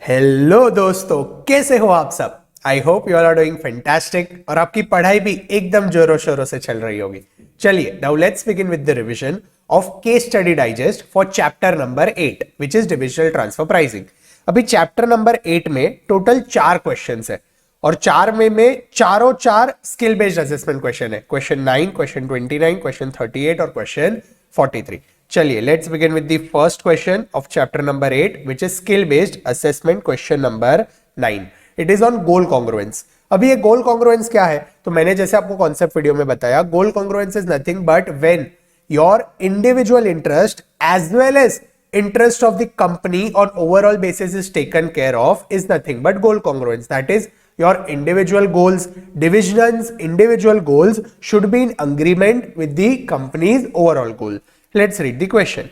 Hello दोस्तों, कैसे हो आप सब। I hope you all are doing fantastic और आपकी पढ़ाई भी एकदम जोरों शोरों से चल रही होगी। चलिए now let's begin with the revision of case study digest for chapter number 8 which is divisional transfer pricing. अभी चैप्टर नंबर 8 में टोटल 4 क्वेश्चंस है और चार में चारों चार स्किल बेस्ड असेसमेंट क्वेश्चन है। क्वेश्चन 9, क्वेश्चन 29, क्वेश्चन 38 और क्वेश्चन 43। चलिए let's begin with the first question of chapter number 8 which is skill based assessment question number 9। It is on goal congruence. अभी ये गोल कॉन्ग्रुएंस क्या है, तो मैंने जैसे आपको कॉन्सेप्ट वीडियो में बताया, goal congruence is nothing but when your individual interest as well as interest of the company on overall basis is taken care of is nothing but goal congruence. That is, your individual goals, divisions, individual goals should be in agreement with the company's overall goal. Let's read the question.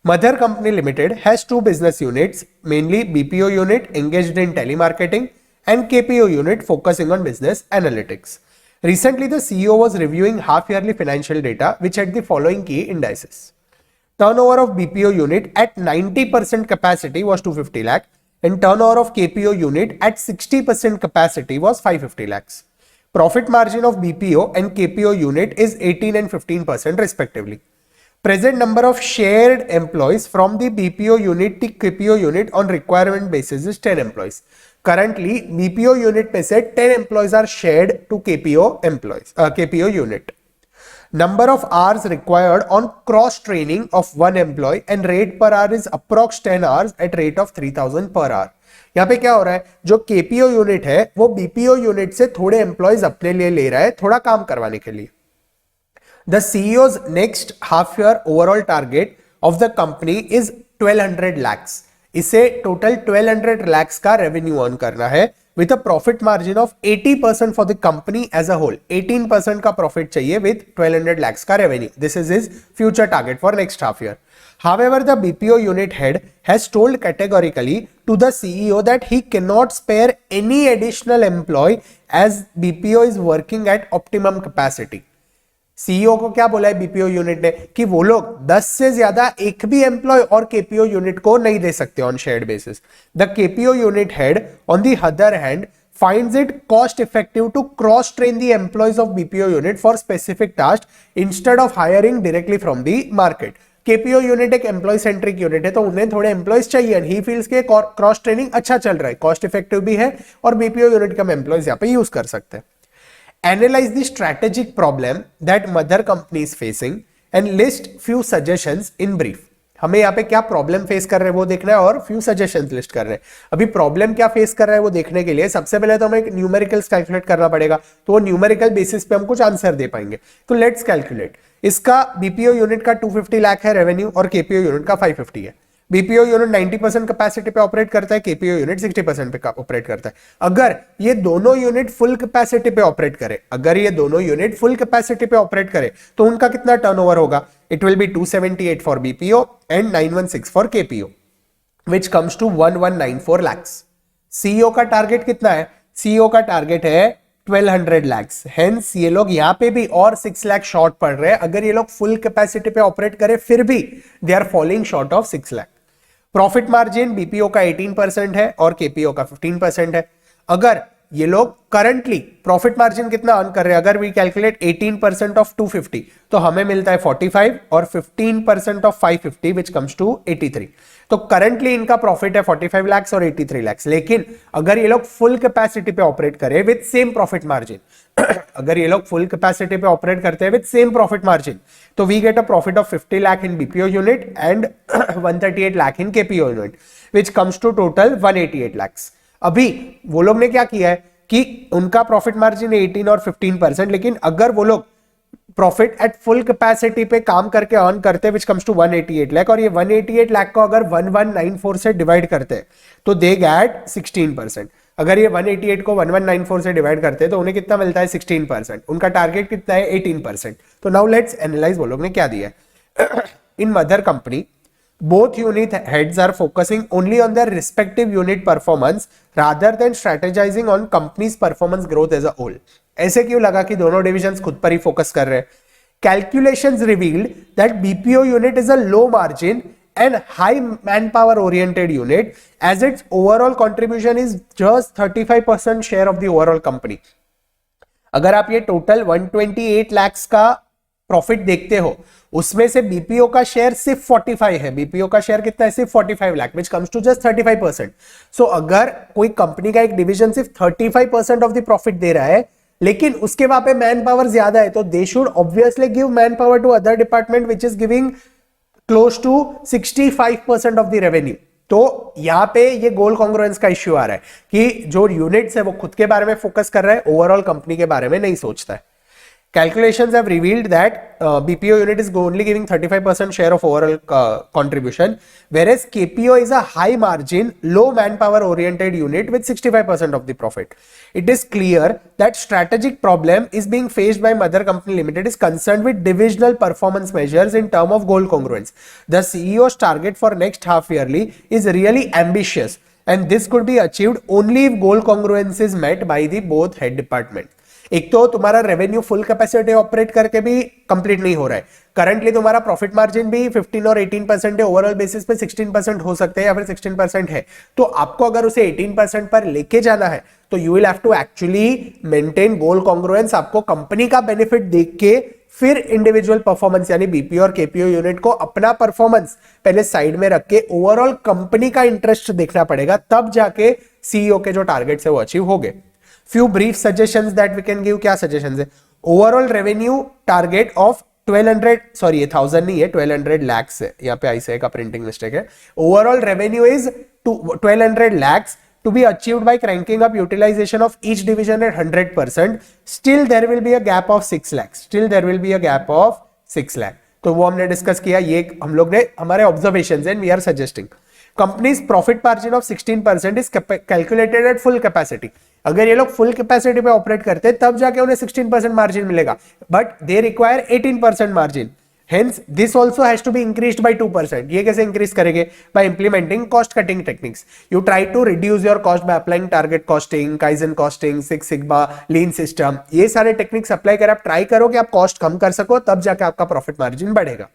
Mother Company Limited has two business units, mainly BPO unit engaged in telemarketing and KPO unit focusing on business analytics. Recently, the CEO was reviewing half-yearly financial data which had the following key indices. Turnover of BPO unit at 90% capacity was 250 lakh and turnover of KPO unit at 60% capacity was 550 lakhs. Profit margin of BPO and KPO unit is 18 and 15% respectively. Present number of shared employees from the BPO unit to KPO unit on requirement basis is 10 employees. Currently, BPO unit में से 10 employees are shared to KPO unit. Number of hours required on cross training of one employee and rate per hour is approx 10 hours at rate of 3000 per hour. यहाँ पे क्या हो रहा है, जो KPO unit है वो BPO यूनिट से थोड़े एम्प्लॉयज अपने लिए ले रहा है थोड़ा काम करवाने के लिए. The CEO's next half year overall target of the company is 1200 lakhs. इसे टोटल 1200 lakhs का रेवेन्यू अर्न करना है with a profit margin of 80% for the company as a whole. 18% का profit चाहिए with 1200 lakhs का revenue. This is his future target for next half year. However, the BPO unit head has told categorically to the CEO that he cannot spare any additional employee as BPO is working at optimum capacity. CEO को क्या बोला है BPO unit ने कि वो लोग 10 से ज्यादा एक भी एम्प्लॉय और केपीओ यूनिट को नहीं दे सकते on shared basis. The KPO unit head on the other hand finds it cost effective to cross train the employees of BPO unit for specific tasks instead of hiring directly from the market. KPO unit एक employee centric unit है तो उन्हें थोड़े employees चाहिए and he feels के cross training अच्छा चल रहा है, कॉस्ट इफेक्टिव भी है और बीपीओ यूनिट के हम एम्प्लॉयज यहाँ पे यूज कर सकते हैं. Analyze the strategic problem that mother company is facing and list few suggestions in brief. हमें यहाँ पे क्या प्रॉब्लम फेस कर रहे हैं वो देखना है और फ्यू सजेशंस लिस्ट कर रहे हैं. अभी प्रॉब्लम क्या फेस कर रहा है वो देखने के लिए सबसे पहले तो हमें एक न्यूमेरिकल्स कैलकुलेट करना पड़ेगा, तो वो न्यूमेरिकल बेसिस पे हम कुछ आंसर दे पाएंगे. तो लेट्स कैलकुलेट. इसका बीपीओ यूनिट का 250 लाख है रेवेन्यू और केपीओ यूनिट का 550 है. बीपीओ यूनिट 90% कैपेसिटी पे ऑपरेट करता है, केपीओ यूनिट 60% पे ऑपरेट करता है. अगर ये दोनों यूनिट फुल कैपेसिटी पे ऑपरेट करे, तो उनका कितना टर्नओवर होगा? It will be 278 for BPO and 916 for KPO which comes to 1194 lakhs. CEO का टारगेट कितना है? सीईओ का टारगेट है 1200 lakhs. हेंस ये लोग यहाँ पे भी और 6 लाख शॉर्ट पड़ रहे हैं. अगर ये लोग फुल कैपेसिटी पे ऑपरेट करे फिर भी they are falling short of 6 lakh. Profit margin BPO का 18% है और केपीओ का 15% है. अगर ये लोग करंटली प्रॉफिट मार्जिन कितना अर्न कर रहे हैं, अगर वी कैलकुलेट 18% ऑफ 250 तो हमें मिलता है 45 और 15% ऑफ 550 विच कम्स टू 83. तो करंटली इनका प्रॉफिट है 45 लाख और 83 लाख. लेकिन अगर ये लोग फुल कैपेसिटी पे ऑपरेट करें विद सेम प्रॉफिट मार्जिन अगर ये लोग फुल कैपेसिटी पे ऑपरेट करते हैं विद सेम प्रॉफिट मार्जिन तो we get a profit of 50 lakh in BPO unit and 138 lakh in KPO unit which comes to total 188 lakh. अभी वो लोग ने क्या किया है कि उनका प्रॉफिट मार्जिन है 18 और 15%, लेकिन अगर वो लोग प्रॉफिट एट फुल कैपेसिटी पे काम करके अर्न करते विच कम्स टू 188 लाख और ये 188 लाख को अगर 1194 से डिवाइड करते तो दे गेट 16%. अगर ये 188 को 1194 से डिवाइड करते तो उन्हें कितना मिलता है? 16%. उनका टारगेट कितना है? 18%. तो नाउ लेट्स एनालाइज वो लोग ने क्या दिया है. In mother company both unit heads are focusing only on their respective unit performance rather than strategizing on company's performance growth as a whole. ऐसे क्यों लगा कि दोनों डिविजन्स खुद पर ही फोकस कर रहे हैं? Calculations revealed that BPO unit is a low margin and high manpower oriented unit as its overall contribution is just 35% share of the overall company. अगर आप ये टोटल 128 lakhs का प्रॉफिट देखते हो, उसमें से बीपीओ का शेयर सिर्फ 45 है. बीपीओ का शेयर कितना है? सिर्फ 45 lakh, which comes to just 35%. So अगर कोई कंपनी का एक डिवीजन सिर्फ 35% ऑफ द प्रॉफिट दे रहा है, लेकिन उसके वहां पे मैन पावर ज्यादा है, तो they should obviously give manpower to other department which is giving close to 65% of the revenue. तो यहां पे ये गोल कॉन्ग्रुएंस का इश्यू आ रहा है कि जो यूनिट्स है वो खुद के बारे में फोकस कर रहा है, ओवरऑल कंपनी के बारे में नहीं सोचता है. Calculations have revealed that BPO unit is only giving 35% share of overall contribution, whereas KPO is a high margin, low manpower oriented unit with 65% of the profit. It is clear that strategic problem is being faced by Mother Company Limited is concerned with divisional performance measures in term of goal congruence. The CEO's target for next half yearly is really ambitious, and this could be achieved only if goal congruence is met by the both head department. एक तो तुम्हारा revenue full capacity operate करके भी complete नहीं हो रहा है. Currently तुम्हारा प्रॉफिट मार्जिन भी 15 और 18% है, ओवरऑल बेसिस पे 16% हो सकते हैं या फिर 16% है. तो आपको अगर उसे 18% पर लेके जाना है तो you will have to actually maintain goal congruence. आपको कंपनी का बेनिफिट देख के फिर इंडिविजुअल परफॉर्मेंस यानी बीपीओ और केपीओ यूनिट को अपना परफॉर्मेंस पहले साइड में रख के ओवरऑल कंपनी का इंटरेस्ट देखना पड़ेगा, तब जाके सीईओ के जो टारगेट्स है वो अचीव हो गए. Few brief suggestions that we can give. क्या suggestions है? Overall revenue target of 1000 नहीं है, 1200 lakhs है. यहाँ पे ICI का printing mistake है. Overall revenue is 1200 lakhs to be achieved by cranking up utilization of each division at 100%. Still there will be a gap of 6 lakhs. तो वो हमने डिस्कस किया. ये हम लोग ने हमारे observations and we are suggesting. Companies profit margin of 16% is calculated at full capacity. अगर ये लोग फुल कैपेसिटी पे ऑपरेट करते हैं तब जाके उन्हें 16% मार्जिन मिलेगा, but they require 18% margin. Hence this also has to be increased by 2%. ये कैसे इंक्रीज करेंगे? By implementing cost cutting techniques. You try to reduce your cost by applying target costing, kaizen costing, six sigma, lean system. ये सारे techniques apply कर आप try करो कि आप कॉस्ट कम कर सको, तब जाके आपका प्रॉफिट मार्जिन बढ़ेगा.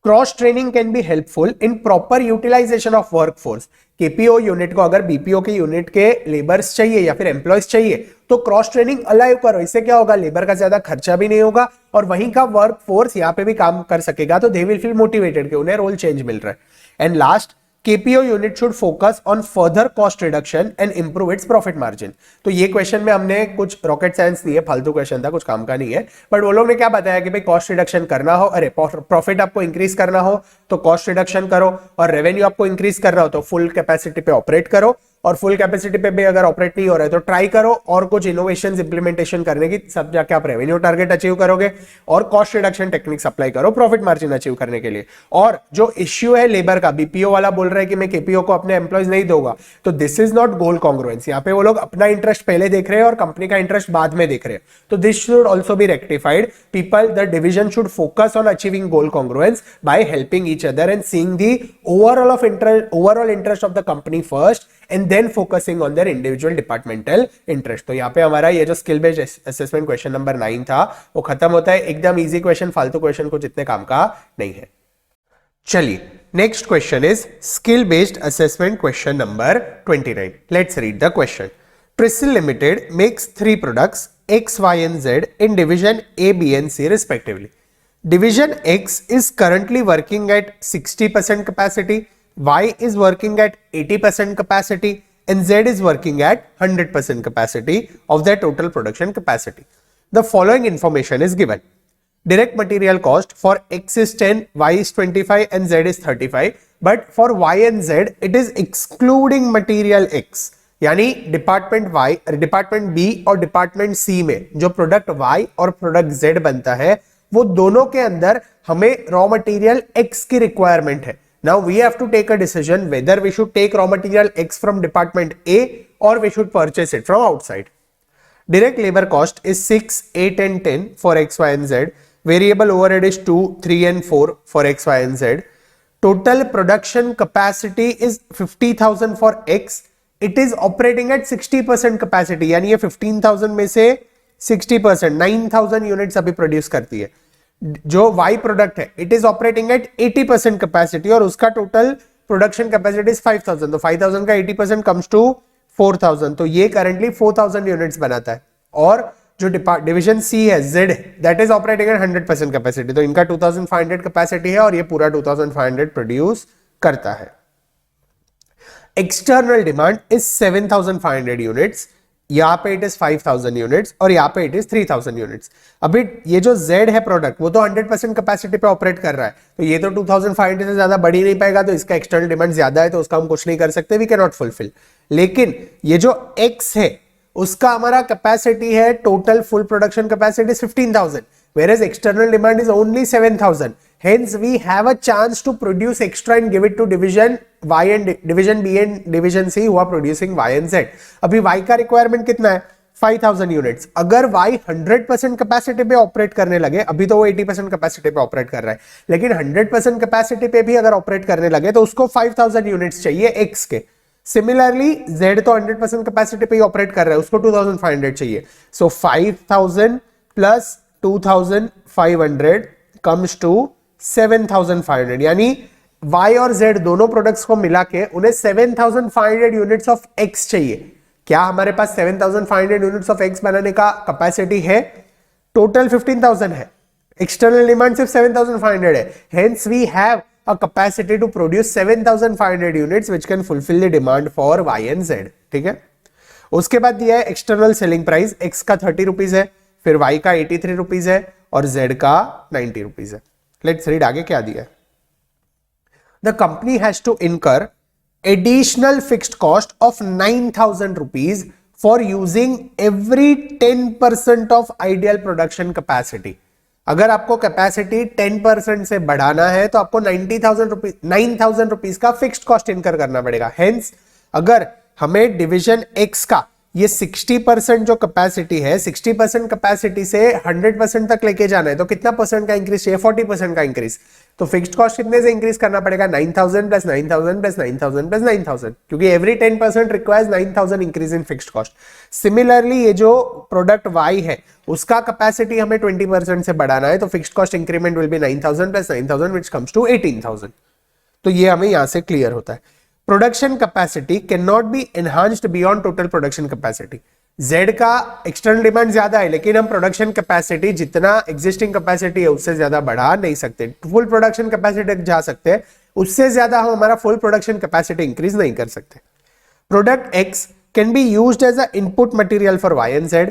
Cross training can be helpful in proper utilization of workforce. KPO unit को अगर बीपीओ के यूनिट के लेबर्स चाहिए या फिर एम्प्लॉयज चाहिए तो क्रॉस ट्रेनिंग अलाइव करो. इससे क्या होगा? लेबर का ज्यादा खर्चा भी नहीं होगा और वहीं का वर्क फोर्स यहाँ पे भी काम कर सकेगा, तो दे विल फील मोटिवेटेड कि उन्हें रोल चेंज मिल रहा है. And last, KPO unit should focus on further cost reduction and improve its profit margin. तो ये क्वेश्चन में हमने कुछ रॉकेट साइंस नहीं है, फालतू क्वेश्चन था, कुछ काम का नहीं है, बट वो लोग ने क्या बताया कि भाई कॉस्ट रिडक्शन करना हो, अरे प्रॉफिट आपको इंक्रीज करना हो तो कॉस्ट रिडक्शन करो, और रेवेन्यू आपको इंक्रीज करना हो तो फुल कैपेसिटी पे ऑपरेट करो, और फुल कैपेसिटी पे भी अगर ऑपरेट नहीं हो रहा है तो ट्राई करो और कुछ इनोवेशंस इंप्लीमेंटेशन करने की, सब जाके आप रेवेन्यू टारगेट अचीव करोगे, और कॉस्ट रिडक्शन टेक्निक्स अप्लाई करो प्रॉफिट मार्जिन अचीव करने के लिए. और जो इश्यू है लेबर का, बीपीओ वाला बोल रहा है कि मैं केपीओ को अपने एम्प्लॉयज नहीं दूंगा, तो this is not goal congruence. यहाँ पे वो लोग अपना इंटरेस्ट पहले देख रहे हैं और कंपनी का इंटरेस्ट बाद में देख रहे हैं. तो this should also be rectified. People, the division should focus on achieving goal congruence by helping each other and seeing the overall interest of the company first and then focusing on their individual departmental interest. तो यहाँ पे हमारा ये जो skill based assessment question number 9 था वो खत्म होता है. एकदम इजी क्वेश्चन, फालतू क्वेश्चन कुछ इतने काम का नहीं है. चलिए next question is skill based assessment question number 29. Let's read the question. TRISIL Limited makes 3 products X, Y and Z in division A, B and C respectively. Division X is currently working at 60% capacity, Y is working at 80% capacity and Z is working at 100% capacity of their total production capacity. The following information is given. Direct material cost for X is 10, Y is 25 and Z is 35. But for Y and Z, it is excluding material X. यानी department Y, department B और department C में जो product Y और product Z बनता है वो दोनों के अंदर हमें रॉ मटेरियल X की रिक्वायरमेंट है. Now we have to take a decision whether we should take raw material X from department A or we should purchase it from outside. Direct labor cost is 6, 8 and 10 for X, Y and Z. Variable overhead is 2, 3 and 4 for X, Y and Z. Total production capacity is 50,000 for X. It is operating at 60% capacity. यानी ये 15,000 में से 60%, 9,000 units अभी produce करती है. जो Y product है it is operating eight 80% capacity और उसका टोटल प्रोडक्शन कैपेसिटी इज 5000, तो 5000 का 80% कम्स टू 4000, तो ये करंटली 4000 यूनिट्स बनाता है। और जो डिवीजन सी है Z that is operating eight 100% capacity, तो इनका 2500 कैपेसिटी है और ये पूरा 2500 प्रोड्यूस करता है। एक्सटर्नल डिमांड इज 7500 यूनिट्स, यहाँ पे इट इज 5000 यूनिट्स और यहाँ पे इट इज 3000 यूनिट्स। अभी ये जो Z है प्रोडक्ट वो तो 100% कैपेसिटी पे ऑपरेट कर रहा है, तो ये तो 2500 से ज्यादा बढ़ ही नहीं पाएगा, तो इसका एक्सटर्नल डिमांड ज्यादा है तो उसका हम कुछ नहीं कर सकते, वी कैन नॉट फुलफिल। लेकिन ये जो X है उसका हमारा कैपेसिटी है, total full production capacity 15000, whereas external demand is only 7000. Hence we have a chance to produce extra and give it to division Y and division B and division C who are producing Y and Z. अभी Y का requirement कितना है 5000 units. अगर Y 100% capacity पे operate करने लगे, अभी तो वो 80% कैपेसिटी पे ऑपरेट कर रहा है, लेकिन 100% कैपेसिटी पे भी अगर ऑपरेट करने लगे तो उसको 5000 यूनिट्स चाहिए X के। सिमिलरली Z तो 100% कैपेसिटी पे ही ऑपरेट कर रहा है, उसको 2500 चाहिए। सो 5000 प्लस 2500 comes to 7500, यानी Y और Z दोनों प्रोडक्ट्स को मिला के उन्हें 7500 यूनिट्स ऑफ X चाहिए। क्या हमारे पास 7500 यूनिट्स ऑफ X बनाने का कैपेसिटी है? टोटल 15000 है, एक्सटर्नल डिमांड सिर्फ 7500 है, hence we have a capacity to produce 7500 units which can fulfill the demand for Y and Z। ठीक है, उसके बाद दिया है एक्सटर्नल सेलिंग प्राइस, X का 30 रुपीज है, फिर Y का 83 रुपीज है और Z का 90 रुपीज है। लेट्स रीड आगे क्या दिया है। The company has to incur additional fixed cost of 9000 rupees for using every 10% of ideal production capacity. अगर आपको कैपेसिटी 10% से बढ़ाना है तो आपको 9000 रुपीज का फिक्स्ड कॉस्ट इनकर करना पड़ेगा। हेंस अगर हमें डिवीजन X का ये 60% जो कैपेसिटी है, 60% कैपेसिटी से 100% तक लेके जाना है तो कितना परसेंट का इंक्रीज चाहिए? 40% का इंक्रीज। तो फिक्स्ड कॉस्ट कितने से इंक्रीज करना पड़ेगा? 9000 प्लस 9000 प्लस 9000 प्लस 9000, क्योंकि every 10% requires 9000 increase in fixed cost. Similarly ये जो प्रोडक्ट Y है उसका कैपेसिटी हमें 20% से बढ़ाना है, तो fixed cost increment will be 9000 plus 9000 which comes to 18000। तो ये हमें यहां से क्लियर होता है। Production capacity can not be enhanced beyond total production capacity. Z का एक्सटर्नल डिमांड ज्यादा है, लेकिन हम प्रोडक्शन कैपेसिटी जितना एग्जिस्टिंग कैपेसिटी है उससे ज्यादा बढ़ा नहीं सकते। फुल प्रोडक्शन कैपेसिटी जा सकते हैं, उससे ज्यादा हम हमारा फुल प्रोडक्शन कैपेसिटी इंक्रीज नहीं कर सकते। Product X can be used as a input material for Y and Z.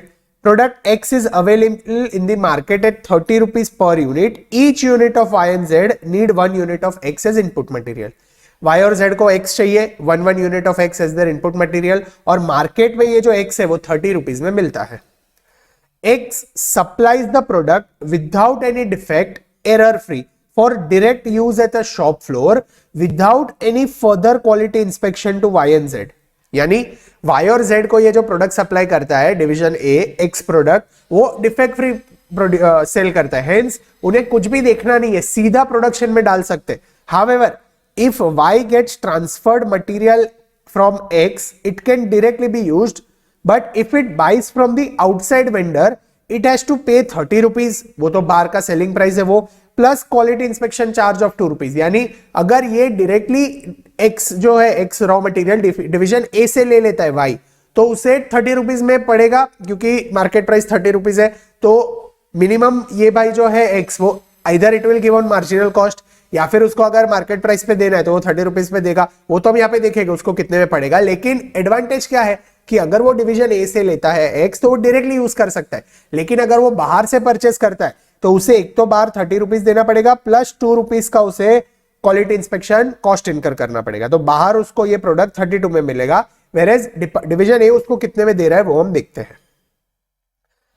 Product X is available in the market at 30 rupees per unit. Each unit of Y and Z need 1 unit of X as input material. Y और Z को X चाहिए, 1 unit of X as their input material, और market में ये जो X है वो 30 rupees में मिलता है। X supplies the product without any defect, error free, for direct use at a shop floor without any further quality inspection to Y and Z. यानी Y और Z को ये जो प्रोडक्ट सप्लाई करता है डिवीजन A X प्रोडक्ट, वो defect free cell करता है, हेंस उन्हें कुछ भी देखना नहीं है, सीधा प्रोडक्शन में डाल सकते। However if Y gets transferred material from X, it can directly be used, but if it buys from the outside vendor, it has to pay 30 rupees, वो तो बाहर का सेलिंग प्राइस है वो, plus quality inspection charge of 2 rupees. यानी अगर ये directly X जो है X raw material division A से ले लेता है Y, तो उसे 30 रुपीज में पड़ेगा, क्योंकि मार्केट प्राइस 30 रुपीज है, तो मिनिमम ये भाई जो है X वो इधर it will give on marginal cost, या फिर उसको अगर मार्केट प्राइस पे देना है तो वो 30 रुपीज पे देगा, वो तो हम यहाँ पे देखेंगे उसको कितने में पड़ेगा। लेकिन एडवांटेज क्या है कि अगर वो डिवीजन ए से लेता है X तो वो डायरेक्टली यूज कर सकता है, लेकिन अगर वो बाहर से परचेस करता है तो उसे एक तो बाहर 30 रुपीज देना पड़ेगा, प्लस 2 रुपीज का उसे क्वालिटी इंस्पेक्शन कॉस्ट इनकर करना पड़ेगा। तो बाहर उसको ये प्रोडक्ट 32 में मिलेगा, वेरेज डिवीजन ए उसको कितने में दे रहा है वो हम देखते हैं।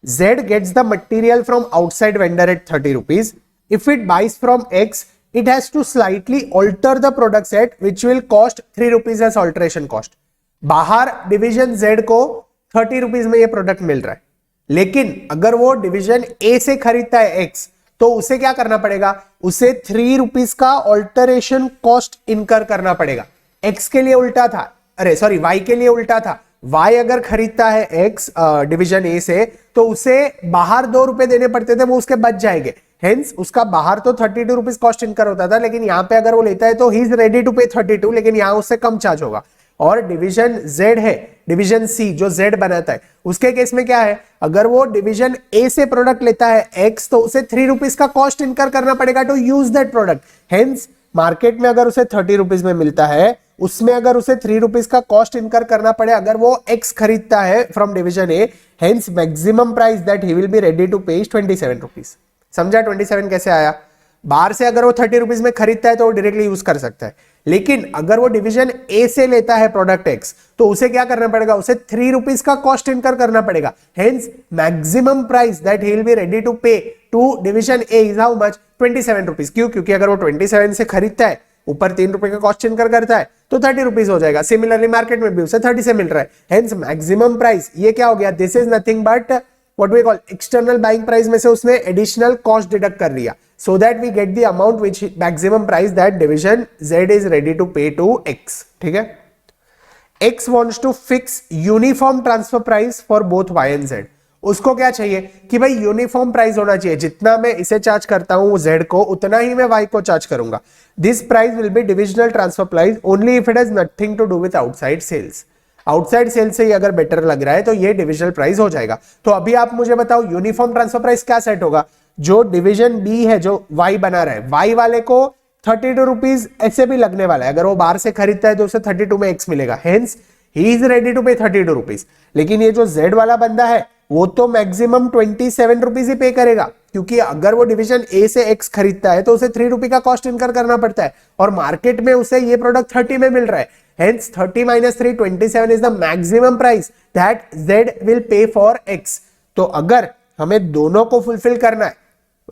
Z gets the material from outside vendor at 30 rupees. If it buys from X, it has to slightly alter the product set, which will cost 3 rupees as alteration cost. बाहर डिवीजन Z को 30 rupees में ये product मिल रहा है, लेकिन अगर वो division A से खरीदता है X, तो उसे क्या करना पड़ेगा? उसे 3 रुपीज का ऑल्टरेशन कॉस्ट इनकर करना पड़ेगा। X के लिए उल्टा था, अरे सॉरी Y के लिए उल्टा था। Y अगर खरीदता है X डिवीजन A से, तो उसे बाहर 2 रुपए देने पड़ते थे, वो उसके बच जाएंगे, हेंस उसका बाहर तो 32 रुपीज कॉस्ट इनकर होता था, लेकिन यहाँ पे अगर वो लेता है तो ही इज रेडी टू पे 32, लेकिन यहाँ उससे कम चार्ज होगा। और डिवीजन Z है, डिवीजन C जो Z बनाता है, उसके केस में क्या है, अगर वो डिवीजन A से प्रोडक्ट लेता है X, तो उसे 3 रुपीज का कॉस्ट इनकर करना पड़ेगा to use that product. Hence market में अगर उसे 30 रुपीज में मिलता है, उसमें अगर उसे 3 रुपीज का कॉस्ट इनकर करना पड़े अगर वो X खरीदता है from division A, hence maximum price that he will be ready to pay is 27 rupees. समझा 27 कैसे आया? बाहर से अगर वो 30 रुपीज में खरीदता है तो वो डायरेक्टली यूज कर सकता है, लेकिन अगर वो डिवीजन ए से लेता है प्रोडक्ट एक्स, तो उसे क्या करना पड़ेगा, उसे 3 रुपीज का कॉस्ट इनकर करना पड़ेगा। Hence maximum price that he will be ready to pay to division A is how much, 27 rupees. क्यों? क्योंकि अगर वो 27 से खरीदता है, ऊपर 3 रुपए का कॉस्ट इनकर करता है, तो 30 रुपीज हो जाएगा। सिमिलरली मार्केट में भी उसे 30 से मिल रहा है, हेंस मैक्सिमम प्राइस ये क्या हो गया, this is nothing but what we call external buying price में से उसने एडिशनल कॉस्ट डिडक्ट कर लिया, so that we get the amount which maximum price that division Z is ready to pay to X। ठीक है, X wants to fix uniform transfer price for both Y and Z। उसको क्या चाहिए कि भाई uniform price होना चाहिए, जितना मैं इसे चार्ज करता हूं Z को, उतना ही मैं Y को चार्ज करूंगा। This price will be divisional transfer price only if it has nothing to do with outside sales. Outside sale से ही अगर बेटर लग रहा है तो ये डिविजनल प्राइस हो जाएगा। तो अभी आप मुझे बताओ यूनिफॉर्म ट्रांसफर प्राइस क्या सेट होगा? जो डिवीजन बी है, जो वाई बना रहा है, वाई वाले को 32 रुपीज ऐसे भी लगने वाला है। अगर वो बाहर से खरीदता है तो उसे 32 में एक्स मिलेगा, hence he is ready to pay 32 rupees. लेकिन ये जो जेड वाला बंदा है वो तो मैक्सिमम 27 रुपीज ही पे करेगा, क्योंकि अगर वो डिवीजन ए से एक्स खरीदता है तो उसे 3 रुपए का कॉस्ट इनकर करना पड़ता है, और मार्केट में उसे ये प्रोडक्ट 30 में मिल रहा है। Hence 30 - 3 27 is the maximum price that Z will pay for x. तो अगर हमें दोनों को फुलफिल करना है,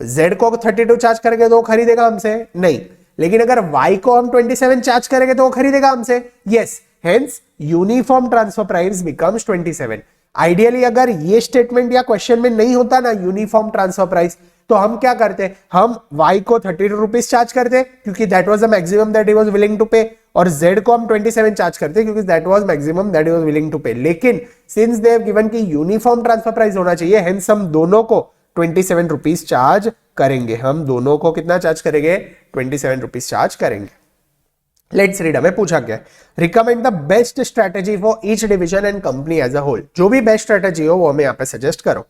Z को 32 चार्ज करेंगे तो वो खरीदेगा हमसे? नहीं। लेकिन अगर Y को हम 27 चार्ज करेंगे तो वो खरीदेगा हमसे? Yes. Hence uniform transfer price becomes 27। Ideally अगर ये स्टेटमेंट या क्वेश्चन में नहीं होता ना यूनिफॉर्म ट्रांसफर प्राइस, तो हम क्या करते, हम Y को 32 रुपीज चार्ज करते क्योंकि that was the maximum that he was willing to pay, और Z को हम 27 चार्ज करते क्योंकि that was maximum that he was willing to pay. लेकिन सिंस दे हैव गिवन कि यूनिफॉर्म ट्रांसफर प्राइस होना चाहिए, हेंस हम दोनों को 27 रुपीज चार्ज करेंगे। हम दोनों को कितना चार्ज करेंगे? 27 रुपीज चार्ज करेंगे। लेट्स रीड, हमें पूछा गया recommend the best strategy for each division and company as a whole. जो भी बेस्ट स्ट्रेटेजी हो वो हमें यहाँ पे सजेस्ट करो।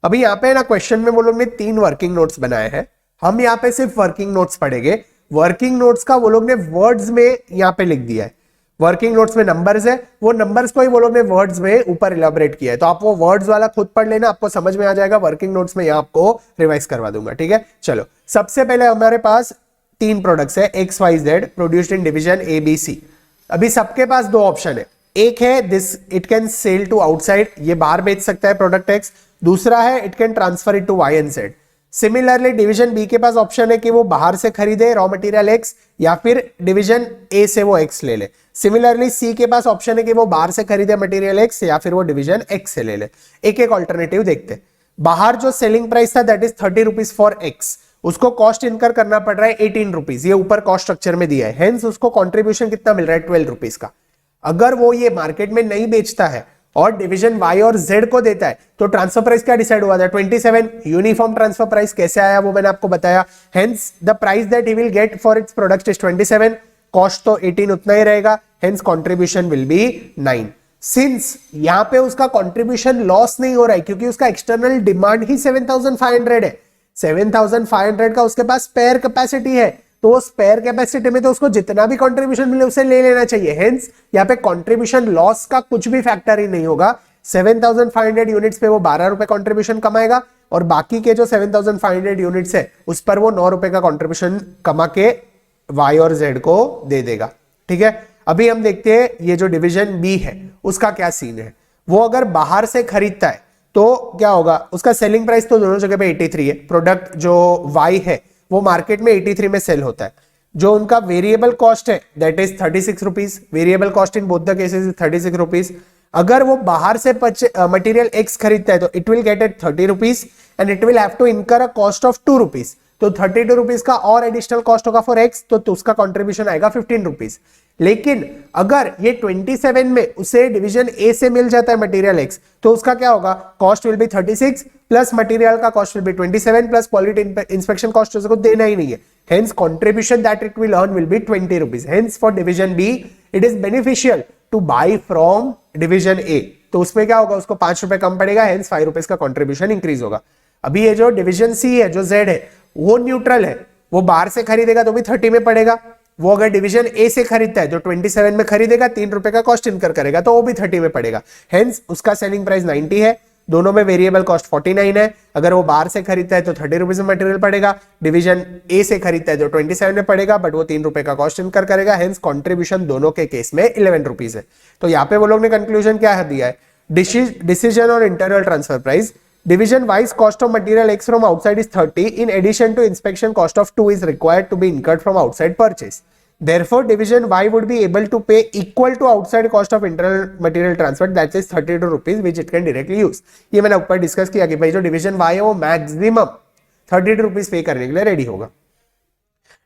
अभी यहाँ पे ना क्वेश्चन में वो लोग ने 3 वर्किंग नोट्स बनाए हैं, हम यहाँ पे सिर्फ वर्किंग नोट्स पढ़ेंगे। वर्किंग नोट्स का वो लोग ने वर्ड्स में यहाँ पे लिख दिया है। वर्किंग नोट्स में नंबर्स है, वो नंबर्स को ही वो लोग ने वर्ड्स में ऊपर इलाबोरेट किया है, तो आप वो वर्ड्स वाला खुद पढ़ लेना, आपको समझ में आ जाएगा। वर्किंग नोट्स में यहाँ आपको रिवाइज करवा दूंगा, ठीक है। चलो, सबसे पहले हमारे पास 3 प्रोडक्ट्स है XYZ produced in division ABC। अभी सबके पास 2 ऑप्शन है, एक है this it can sell to outside, ये बाहर बेच सकता है प्रोडक्ट X। दूसरा है it can transfer it to Y and Z। Similarly division B के पास ऑप्शन है कि वो बाहर से खरीदे रॉ मटेरियल X, या फिर डिवीजन ए से वो X ले ले। सिमिलरली सी के पास ऑप्शन है कि वो बाहर से खरीदे मटेरियल X, या फिर वो डिवीजन X से ले ले। एक एक ऑल्टरनेटिव देखते। बाहर जो सेलिंग प्राइस था that is 30 rupees for X, उसको कॉस्ट इनकर करना पड़ रहा है 18 रुपीज, ये ऊपर कॉस्ट स्ट्रक्चर में दिया है। हेंस उसको कॉन्ट्रीब्यूशन कितना मिल रहा है? 12 रुपीज का। अगर वो ये मार्केट में नहीं बेचता है और डिवीजन Y और Z को देता है, तो ट्रांसफर प्राइस क्या डिसाइड हुआ था? 27। यूनिफॉर्म ट्रांसफर प्राइस कैसे आया वो मैंने आपको बताया। Hence the price that he will get for its product is 27, cost तो 18 उतना ही रहेगा, hence contribution will be 9। Since यहां पे उसका कंट्रीब्यूशन लॉस नहीं हो रहा है क्योंकि उसका एक्सटर्नल डिमांड ही 7500 है, 7500 का उसके पास स्पेयर कैपेसिटी है, तो वो स्पेयर कैपेसिटी में तो उसको जितना भी कंट्रीब्यूशन मिले उसे ले लेना चाहिए। हेंस यहाँ पे कंट्रीब्यूशन लॉस का कुछ भी फैक्टर ही नहीं होगा। 7500 यूनिट्स पे वो 12 रुपए कंट्रीब्यूशन कमाएगा, और बाकी के जो 7500 यूनिट्स है उस पर वो 9 रुपए का कंट्रीब्यूशन कमा के Y और Z को दे देगा, ठीक है। अभी हम देखते हैं ये जो डिवीजन बी है उसका क्या सीन है। वो अगर बाहर से खरीदता है तो क्या होगा? उसका सेलिंग प्राइस तो दोनों जगह पे 83 है। प्रोडक्ट जो Y है वो मार्केट में 83 में सेल होता है। जो उनका वेरिएबल कॉस्ट है that is 36 rupees. Variable cost in both the cases is 36 rupees. अगर वो बाहर से मटेरियल X खरीदता है तो it will get at 30 rupees and it will have to incur a cost of 2 rupees. तो 32 रुपीज का और एडिशनल कॉस्ट होगा फॉर एक्स, तो उसका कॉन्ट्रीब्यूशन आएगा 15 रुपीज। लेकिन अगर ये 27 में उसे डिवीजन ए से मिल जाता है मटेरियल एक्स, तो उसका क्या होगा, cost will be 36 plus material का cost will be 27 plus quality inspection cost उसको देना ही नहीं है, hence contribution that it will earn will be 20 rupees. Hence for division B it is beneficial to buy from division A, तो उसमें क्या होगा, उसको 5 रुपए कम पड़ेगा, हेंस 5 रुपीज का कॉन्ट्रीब्यूशन इंक्रीज होगा। अभी ये जो डिवीजन सी है, जो जेड है, वो न्यूट्रल है, वो बाहर से खरीदेगा तो भी 30 में पड़ेगा, वो अगर डिवीजन ए से खरीदता है जो 27 में खरीदेगा, 3 रुपए का कॉस्ट इनकर करेगा तो वो भी 30 में पड़ेगा, हेंस उसका सेलिंग प्राइस 90 है, दोनों में वेरिएबल कॉस्ट 49 है। अगर वो बाहर से खरीदता है तो 30 रुपीज में मटेरियल पड़ेगा, डिवीजन ए से खरीदता है जो 27 में पड़ेगा, बट वो 3 रुपए का कॉस्ट इनकर करेगा, हेंस कॉन्ट्रीब्यूशन दोनों के केस में 11 रुपीज है। तो यहाँ पे वो लोग ने कंक्लूजन क्या दिया है, डिसीजन और internal transfer price, division wise cost of material X from outside is 30, in addition to inspection cost of 2 is required to be incurred from outside purchase. Therefore division Y would be able to pay equal to outside cost of internal material transfer, that is 32 rupees, which it can directly use. ये मैंने ऊपर discuss किया कि भाई जो division Y है वो maximum 32 rupees पे करने के लिए रेडी होगा।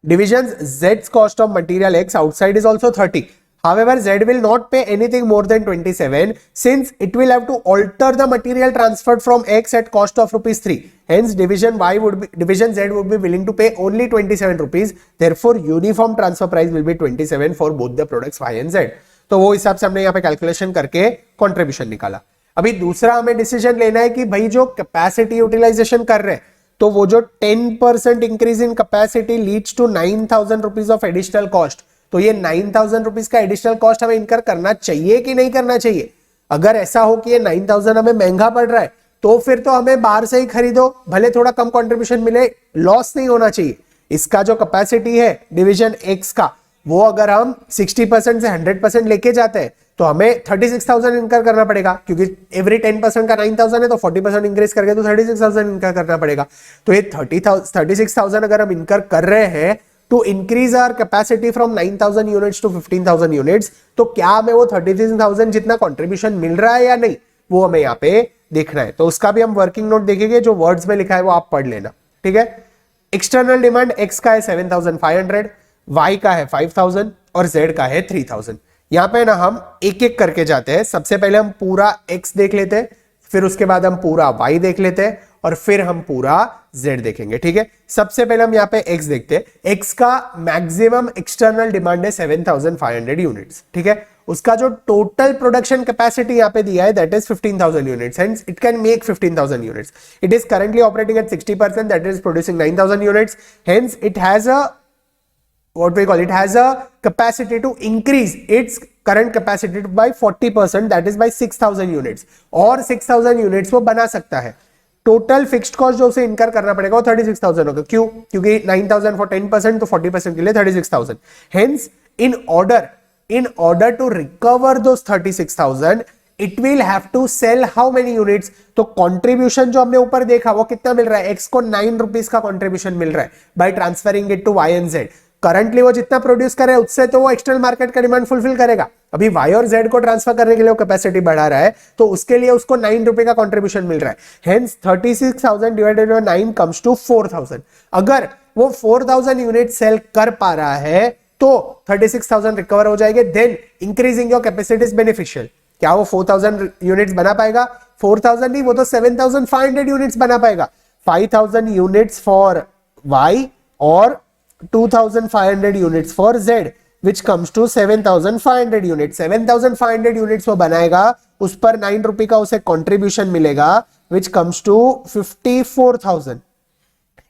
Division Z's cost of material X outside is also 30. However, Z will not pay anything more than 27 since it will have to alter the material transferred from X at cost of rupees 3. Hence, division Z would be willing to pay only 27 rupees. Therefore, uniform transfer price will be 27 for both the products Y and Z. तो वो हिसाब से हमने यहाँ पे calculation करके contribution निकाला। अभी दूसरा हमें डिसीजन लेना है कि भाई जो कैपेसिटी यूटिलाइजेशन कर रहे हैं, तो वो जो 10% increase in capacity leads to 9,000 rupees of additional cost, तो ये 9,000 रुपीज का एडिशनल कॉस्ट हमें इनकर करना चाहिए कि नहीं करना चाहिए। अगर ऐसा हो कि ये 9,000 हमें महंगा पड़ रहा है, तो फिर तो हमें बाहर से ही खरीदो, भले थोड़ा कम कंट्रीब्यूशन मिले, लॉस नहीं होना चाहिए। इसका जो कैपेसिटी है डिवीजन एक्स का, वो अगर हम 60% से 100% लेके जाते हैं तो हमें 36,000 इनकर करना पड़ेगा, क्योंकि एवरी 10% का 9,000 है, तो 40% इंक्रीज करके तो 36,000 इनकर करना पड़ेगा। तो ये 36,000 अगर हम इनकर कर रहे हैं to increase our capacity from 9,000 units to 15,000 units, तो क्या हमें वो 36,000 जितना कंट्रीब्यूशन मिल रहा है या नहीं, वो हमें यहाँ पे देखना है। तो उसका भी हम वर्किंग नोट देखेंगे, जो वर्ड्स में लिखा है वो आप पढ़ लेना, ठीक है। एक्सटर्नल डिमांड एक्स का है 7,500, वाई का है 5,000 और जेड का है 3,000। यहाँ पे ना हम एक एक करके जाते हैं। सबसे पहले हम पूरा एक्स देख लेते हैं, फिर उसके बाद हम पूरा वाई देख लेते हैं, और फिर हम पूरा Z देखेंगे, ठीक है। सबसे पहले हम यहाँ पे X देखते हैं। X का मैक्सिमम एक्सटर्नल डिमांड है 7,500 यूनिट्स, ठीक है। उसका जो टोटल प्रोडक्शन कैपेसिटी यहाँ पे दिया है that is 15,000 units, hence it can make 15,000 units. It is currently operating at 60%, that is producing 9,000 units, hence it has a what we call, it has a capacity to increase its current capacity by 40%, that is by 6,000 units, और 6,000 units वो बना सकता है। Total fixed cost जो उसे इनकर करना पड़ेगा वो 36,000 होगा। क्यों? क्योंकि 9,000 फॉर 10%, तो 40% के लिए 36,000। Hence in order to recover those 36,000 it will have to sell how many units. तो कंट्रीब्यूशन जो हमने ऊपर देखा वो कितना मिल रहा है, एक्स को 9 रुपीज का कंट्रीब्यूशन मिल रहा है by transferring it to Y and Z. Currently वो जितना प्रोड्यूस करे उससे तो वो एक्सटर्नल मार्केट का डिमांड फुलफिल करेगा। अभी वाई और जेड को ट्रांसफर करने के लिए वो कैपेसिटी बढ़ा रहा है, तो उसके लिए उसको 9 रुपए का कंट्रीब्यूशन मिल रहा है। Hence 36,000 divided by 9 comes to 4,000। अगर वो 4,000 यूनिट सेल कर पा रहा है तो 36,000 रिकवर हो जाएंगे, then increasing your capacity is beneficial. क्या वो 4,000 यूनिट्स बना पाएगा? 4,000 नहीं, वो तो 7,500 यूनिट्स बना पाएगा। 5,000 यूनिट्स फॉर वाई और 2,500 units for Z, which comes to 7,500 units. 7,500 units वो बनाएगा, उस पर 9 रुपए का उसे कंट्रीब्यूशन मिलेगा, which comes to 54,000.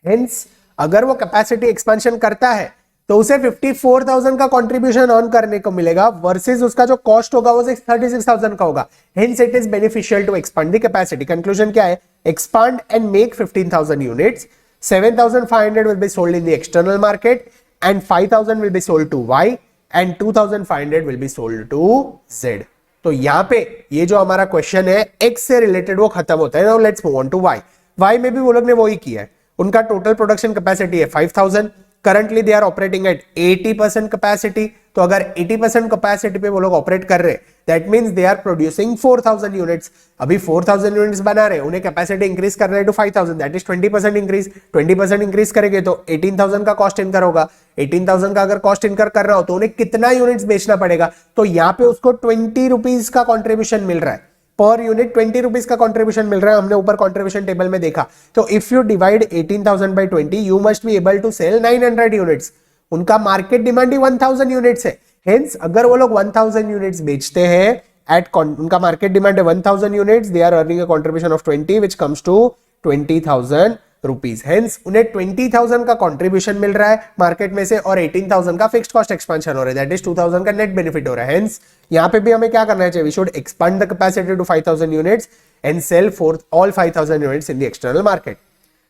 Hence, अगर वो कैपेसिटी एक्सपेंशन करता है तो उसे 54,000 का कंट्रीब्यूशन ऑन करने को मिलेगा, वर्सेस उसका जो कॉस्ट होगा वो 36,000 का होगा। Hence, it is beneficial to expand the capacity. Conclusion क्या है? Expand and make 15,000 units. 7,500 will be sold in the external market and 5,000 will be sold to Y and 2,500 will be sold to Z. तो यहाँ पे ये जो हमारा question है X से रिलेटेड वो खत्म होता है। Now let's move on to Y. Y में भी वो लोग ने वही किया है। उनका टोटल प्रोडक्शन कैपेसिटी है 5,000। Currently they are operating at 80% capacity. तो अगर 80% कैपेसिटी पे वो लोग ऑपरेट कर रहे, that means they are producing 4000 units. अभी 4000 यूनिट्स बना रहे, उन्हें कैपेसिटी इंक्रीज करना है to 5000, that is 20% increase. 20% increase करेंगे तो 18000 का कॉस्ट इनकर होगा। 18000 का अगर कॉस्ट इनकर कर रहा हो तो उन्हें कितना यूनिट्स बेचना पड़ेगा, तो यहाँ पे उसको 20 रुपीज का कॉन्ट्रीब्यूशन मिल रहा है पर यूनिट। 20 रुपीज का कॉन्ट्रीब्यूशन मिल रहा है, हमने ऊपर कॉन्ट्रीब्यूशन टेबल में देखा। तो if you divide 18000 by 20, you must be able to sell 900 units. उनका मार्केट डिमांड ही 1000 यूनिट्स है। हेंस अगर वो लोग 1000 यूनिट्स बेचते हैं उनका मार्केट डिमांड है 1000 units, they are earning a contribution of 20 which comes to 20000 rupees. Hence उन्हें 20000 का कंट्रीब्यूशन मिल रहा है मार्केट में से और 18000 का फिक्स्ड कॉस्ट एक्सपेंशन हो रहा है, दैट इज 2000 का नेट बेनिफिट हो रहा है। हेंस यहां पे भी हमें क्या करना चाहिए, we should expand the capacity to 5000 units and sell for all 5000 units in the external market.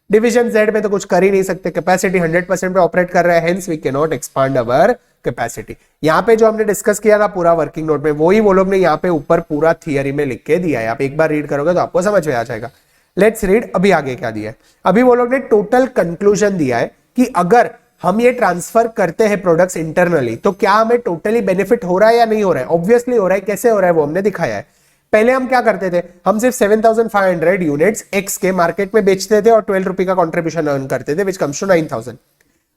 Division Z में तो कुछ कर ही नहीं सकते, कैपेसिटी 100% पे ऑपरेट कर रहा है, hence we can not expand our capacity. यहाँ पे जो हमने डिस्कस किया ना पूरा वर्किंग नोट में, वही वो लोग ने यहाँ पे ऊपर पूरा थियरी में लिख के दिया है। आप एक बार रीड करोगे तो आपको समझ में आ जाएगा। लेट्स रीड अभी आगे क्या दिया है। अभी वो लोग ने टोटल कंक्लूजन दिया है कि अगर हम ये ट्रांसफर करते हैं प्रोडक्ट्स इंटरनली तो क्या हमें टोटली बेनिफिट हो रहा है या नहीं हो रहा है। ऑब्वियसली हो रहा है, कैसे हो रहा है वो हमने दिखाया है। पहले हम क्या करते थे, हम सिर्फ 7500 यूनिट्स एक्स के मार्केट में बेचते थे और 12 रुपए का कंट्रीब्यूशन अर्न करते थे, विच कम्स टू 9000।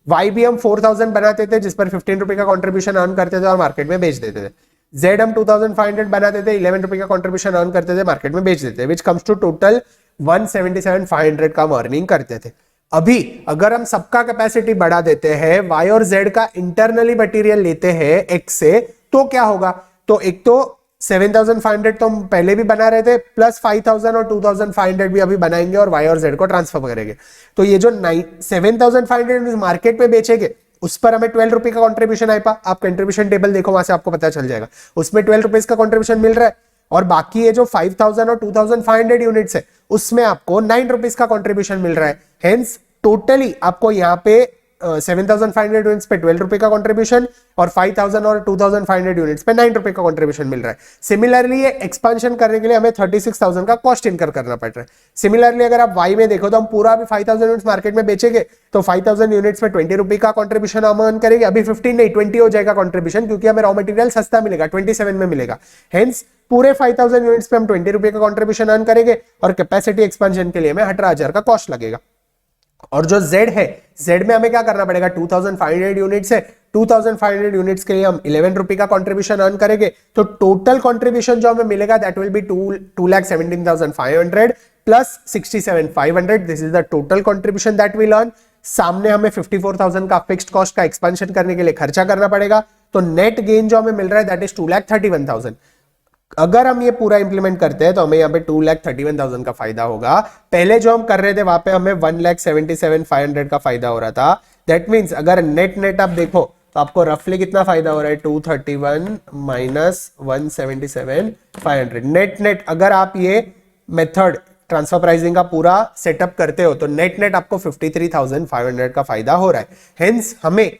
वाई भी हम 4000 बनाते थे जिस पर 15 रुपए का कंट्रीब्यूशन अर्न करते थे और मार्केट में बेच देते थे। जेड हम 2500 बनाते थे, 11 रुपए का कंट्रीब्यूशन अर्न करते थे, मार्केट में बेच देते थे, विच कम्स टू टोटल 177,500 का अर्निंग करते थे। अभी अगर हम सबका कैपेसिटी बढ़ा देते हैं, वाई और जेड का इंटरनली मटेरियल लेते हैं एक्स से, तो क्या होगा, तो एक तो 7500 तो हम पहले भी बना रहे थे प्लस 5000 और 2500 भी अभी बनाएंगे और वाई और जेड को ट्रांसफर करेंगे। तो ये जो 7500 मार्केट में बेचेंगे उस पर हमें 12 रुपए का कंट्रीब्यूशन आएगा। आप कंट्रीब्यूशन टेबल देखो, वहां से आपको पता चल जाएगा, उसमें 12 रुपीज का कंट्रीब्यूशन मिल रहा है। और बाकी ये जो 5000 और 2500 यूनिट्स है उसमें आपको 9 रुपीज का कंट्रीब्यूशन मिल रहा है। हेंस टोटली आपको यहाँ पे 7500 यूनिट्स पे 12 रुपए का कंट्रीब्यूशन और 5000 और 2500 यूनिट्स पे 9 रुपए का कंट्रीब्यूशन मिल रहा है। सिमिलरली ये एक्सपेंशन करने के लिए हमें 36000 का कॉस्ट इनकर करना पड़ रहा है। सिमिलरली अगर आप वाई में देखो तो हम पूरा भी 5000 यूनिट्स मार्केट में बेचेंगे तो 5000 यूनिट्स में 20 रुपए का कंट्रीब्यूशन हम अर्न करेंगे। अभी 15 नहीं 20 हो जाएगा कंट्रीब्यूशन, क्योंकि हमें रॉ मटेरियल सस्ता मिलेगा, 27 में मिलेगा। हेंस पूरे 5000 यूनिट्स पे हम 20 रुपए का कंट्रीब्यूशन अर्न करेंगे और कैपेसिटी एक्सपेंशन के लिए हमें 18000 का कॉस्ट लगेगा। और जो Z है, Z में हमें क्या करना पड़ेगा, 2500 यूनिट्स है, 2500 यूनिट्स के लिए हम 11 रुपए का कंट्रीब्यूशन अर्न करेंगे। तो टोटल कंट्रीब्यूशन जो हमें मिलेगा that will be 2,17,500 plus 67,500। This is the total contribution that will earn. सामने हमें 54,000 का फिक्स्ड कॉस्ट का एक्सपेंशन करने के लिए खर्चा करना पड़ेगा। तो नेट गेन जो हमें मिल रहा है दैट इज 2,31,000। अगर हम ये पूरा इंप्लीमेंट करते हैं तो हमें यहाँ पे 2,31,000 का फायदा होगा। पहले जो हम कर रहे थे वहां पे हमें 1,77,500 का फायदा हो रहा था। दैट मींस अगर नेट आप देखो तो आपको रफली कितना फायदा हो रहा है, 231 माइनस 177,500 नेट। अगर आप ये मेथड ट्रांसफर प्राइसिंग का पूरा सेटअप करते हो तो नेट आपको 53,500 का फायदा हो रहा है। हेंस हमें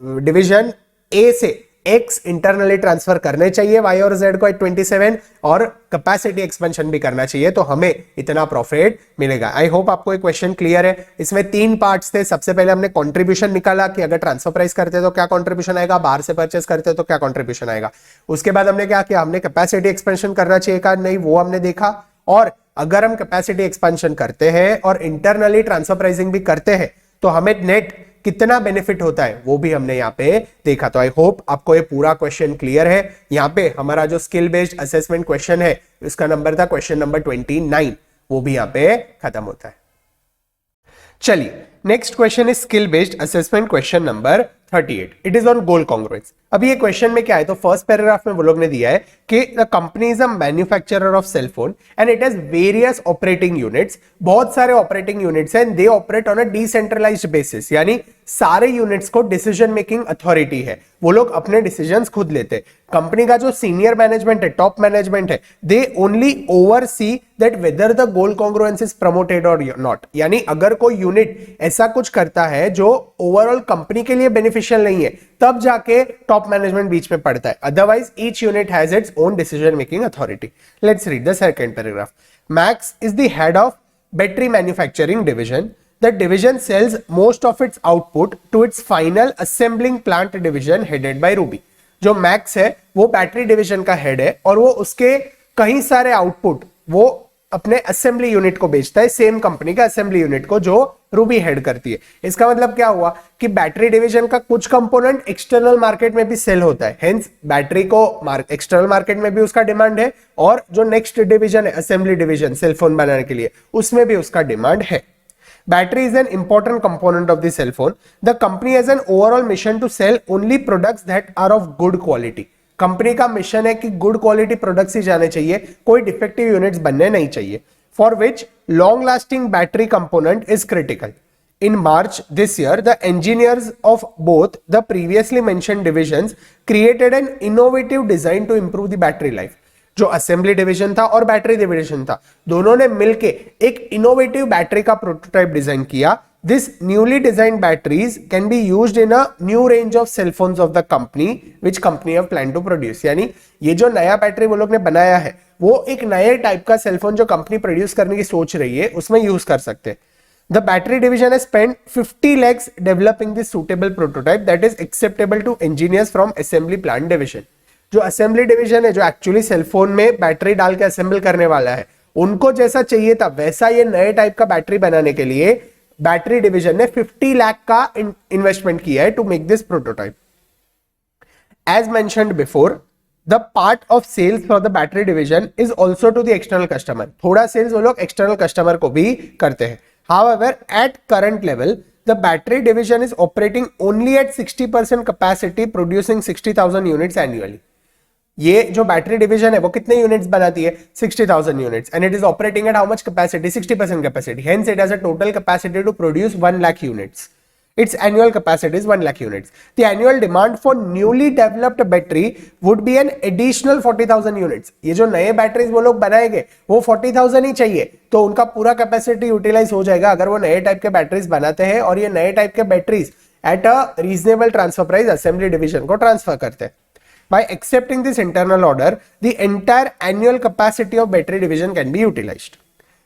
डिवीजन ए से एक्स इंटरनली ट्रांसफर करने चाहिए वाई और जेड को 27 और कैपेसिटी एक्सपेंशन भी करना चाहिए, तो हमें इतना प्रॉफिट मिलेगा। आई होप आपको एक क्वेश्चन क्लियर है। इसमें 3 पार्ट्स थे। सबसे पहले हमने कंट्रीब्यूशन निकाला कि अगर ट्रांसफर प्राइस करते तो क्या कंट्रीब्यूशन आएगा, बाहर से परचेस करते तो क्या कंट्रीब्यूशन आएगा। उसके बाद हमने क्या किया, हमने कैपेसिटी एक्सपेंशन करना चाहिए का नहीं वो हमने देखा। और अगर हम कैपेसिटी एक्सपेंशन करते हैं और इंटरनली ट्रांसफर प्राइसिंग भी करते हैं तो हमें नेट कितना बेनिफिट होता है वो भी हमने यहाँ पे देखा। तो आई होप आपको ये पूरा क्वेश्चन क्लियर है। यहाँ पे हमारा जो स्किल बेस्ड असेसमेंट क्वेश्चन है उसका नंबर था क्वेश्चन नंबर 29, वो भी यहाँ पे खत्म होता है। चलिए next question is skill based assessment question number 38। It is on goal congruence. अभी ये क्वेश्चन में क्या है, तो फर्स्ट पैराग्राफ में वो लोग ने दिया है कि the company is a manufacturer of cell phone and it has various operating units. बहुत सारे ऑपरेटिंग यूनिट्स हैं, they operate on a decentralized basis, यानी सारे यूनिट्स को डिसीजन मेकिंग अथॉरिटी है, वो लोग अपने डिसीजंस खुद लेते हैं। कंपनी का जो सीनियर मैनेजमेंट है, टॉप मैनेजमेंट है, they only oversee that whether the goal congruence is promoted और नॉट। यानी अगर कोई यूनिट ऐसा कुछ करता है जो ओवरऑल कंपनी के लिए बेनिफिशियल नहीं है तब जाके टॉप मैनेजमेंट बीच में पड़ता है। Otherwise each unit has its own decision making authority. Let's read the second paragraph. Max is the head of battery manufacturing division. The division sells most of its output to its final assembling plant division headed by Ruby. जो max है वो battery division का head है और वो उसके कई सारे आउटपुट वो अपने असेंबली यूनिट को बेचता है, सेम कंपनी का असेंबली यूनिट को जो रूबी हेड करती है। इसका मतलब क्या हुआ कि बैटरी डिवीजन का कुछ कंपोनेंट एक्सटर्नल मार्केट में भी सेल होता है, हेंस बैटरी को एक्सटर्नल मार्केट में भी उसका डिमांड है और जो नेक्स्ट डिवीजन है असेंबली डिवीजन सेलफोन बनाने के लिए उसमें भी उसका डिमांड है। Battery is an important component of the cell phone. The company has an overall mission to sell only products that are of good quality. Company का mission है कि गुड क्वालिटी प्रोडक्ट्स ही जाने चाहिए, कोई डिफेक्टिव यूनिट्स बनने नहीं चाहिए, for which long lasting battery component is critical. In March this year, the engineers of both the previously mentioned divisions created an innovative design to improve the battery life. जो assembly division था और battery division था, दोनों ने मिलके एक innovative battery का prototype design किया। This newly designed batteries can be used in a new range of cell phones of the company which company have plan to produce. यानी ये जो नया बैटरी वो लोग ने बनाया है वो एक नए टाइप का सेलफोन जो कंपनी प्रोड्यूस करने की सोच रही है उसमें यूज कर सकते हैं। The battery division has spent 50 lakhs developing this suitable prototype that is acceptable to engineers from assembly plant division. जो असेंबली डिवीजन है जो एक्चुअली सेलफोन में बैटरी डाल के असेंबल करने वाला है, उनको जैसा चाहिए था वैसा ये नए टाइप का बैटरी बनाने के लिए बैटरी डिवीजन ने 50 लाख का इन्वेस्टमेंट किया है to make this prototype. As mentioned before, the part of sales for the battery division is also to the external customer. थोड़ा सेल्स वो लोग एक्सटर्नल कस्टमर को भी करते हैं। However, at current level, the battery division is operating only at 60% capacity, producing 60,000 units annually. ये जो battery division है वो कितने यूनिट्स बनाती है? 60,000 units, and it is operating at how much capacity? 60% capacity. Hence it has a total capacity to produce 1 lakh units. Its annual capacity is 1 lakh units. The annual demand for newly developed battery would be an additional 40,000 units. ये जो नए batteries वो लोग बनाएंगे वो 40,000 ही चाहिए, तो उनका पूरा कैपेसिटी यूटिलाइज हो जाएगा अगर वो नए टाइप के बैटरीज बनाते हैं और ये नए टाइप के batteries at a reasonable transfer price assembly division को ट्रांसफर करते हैं। By accepting this internal order, the entire annual capacity of battery division can be utilized.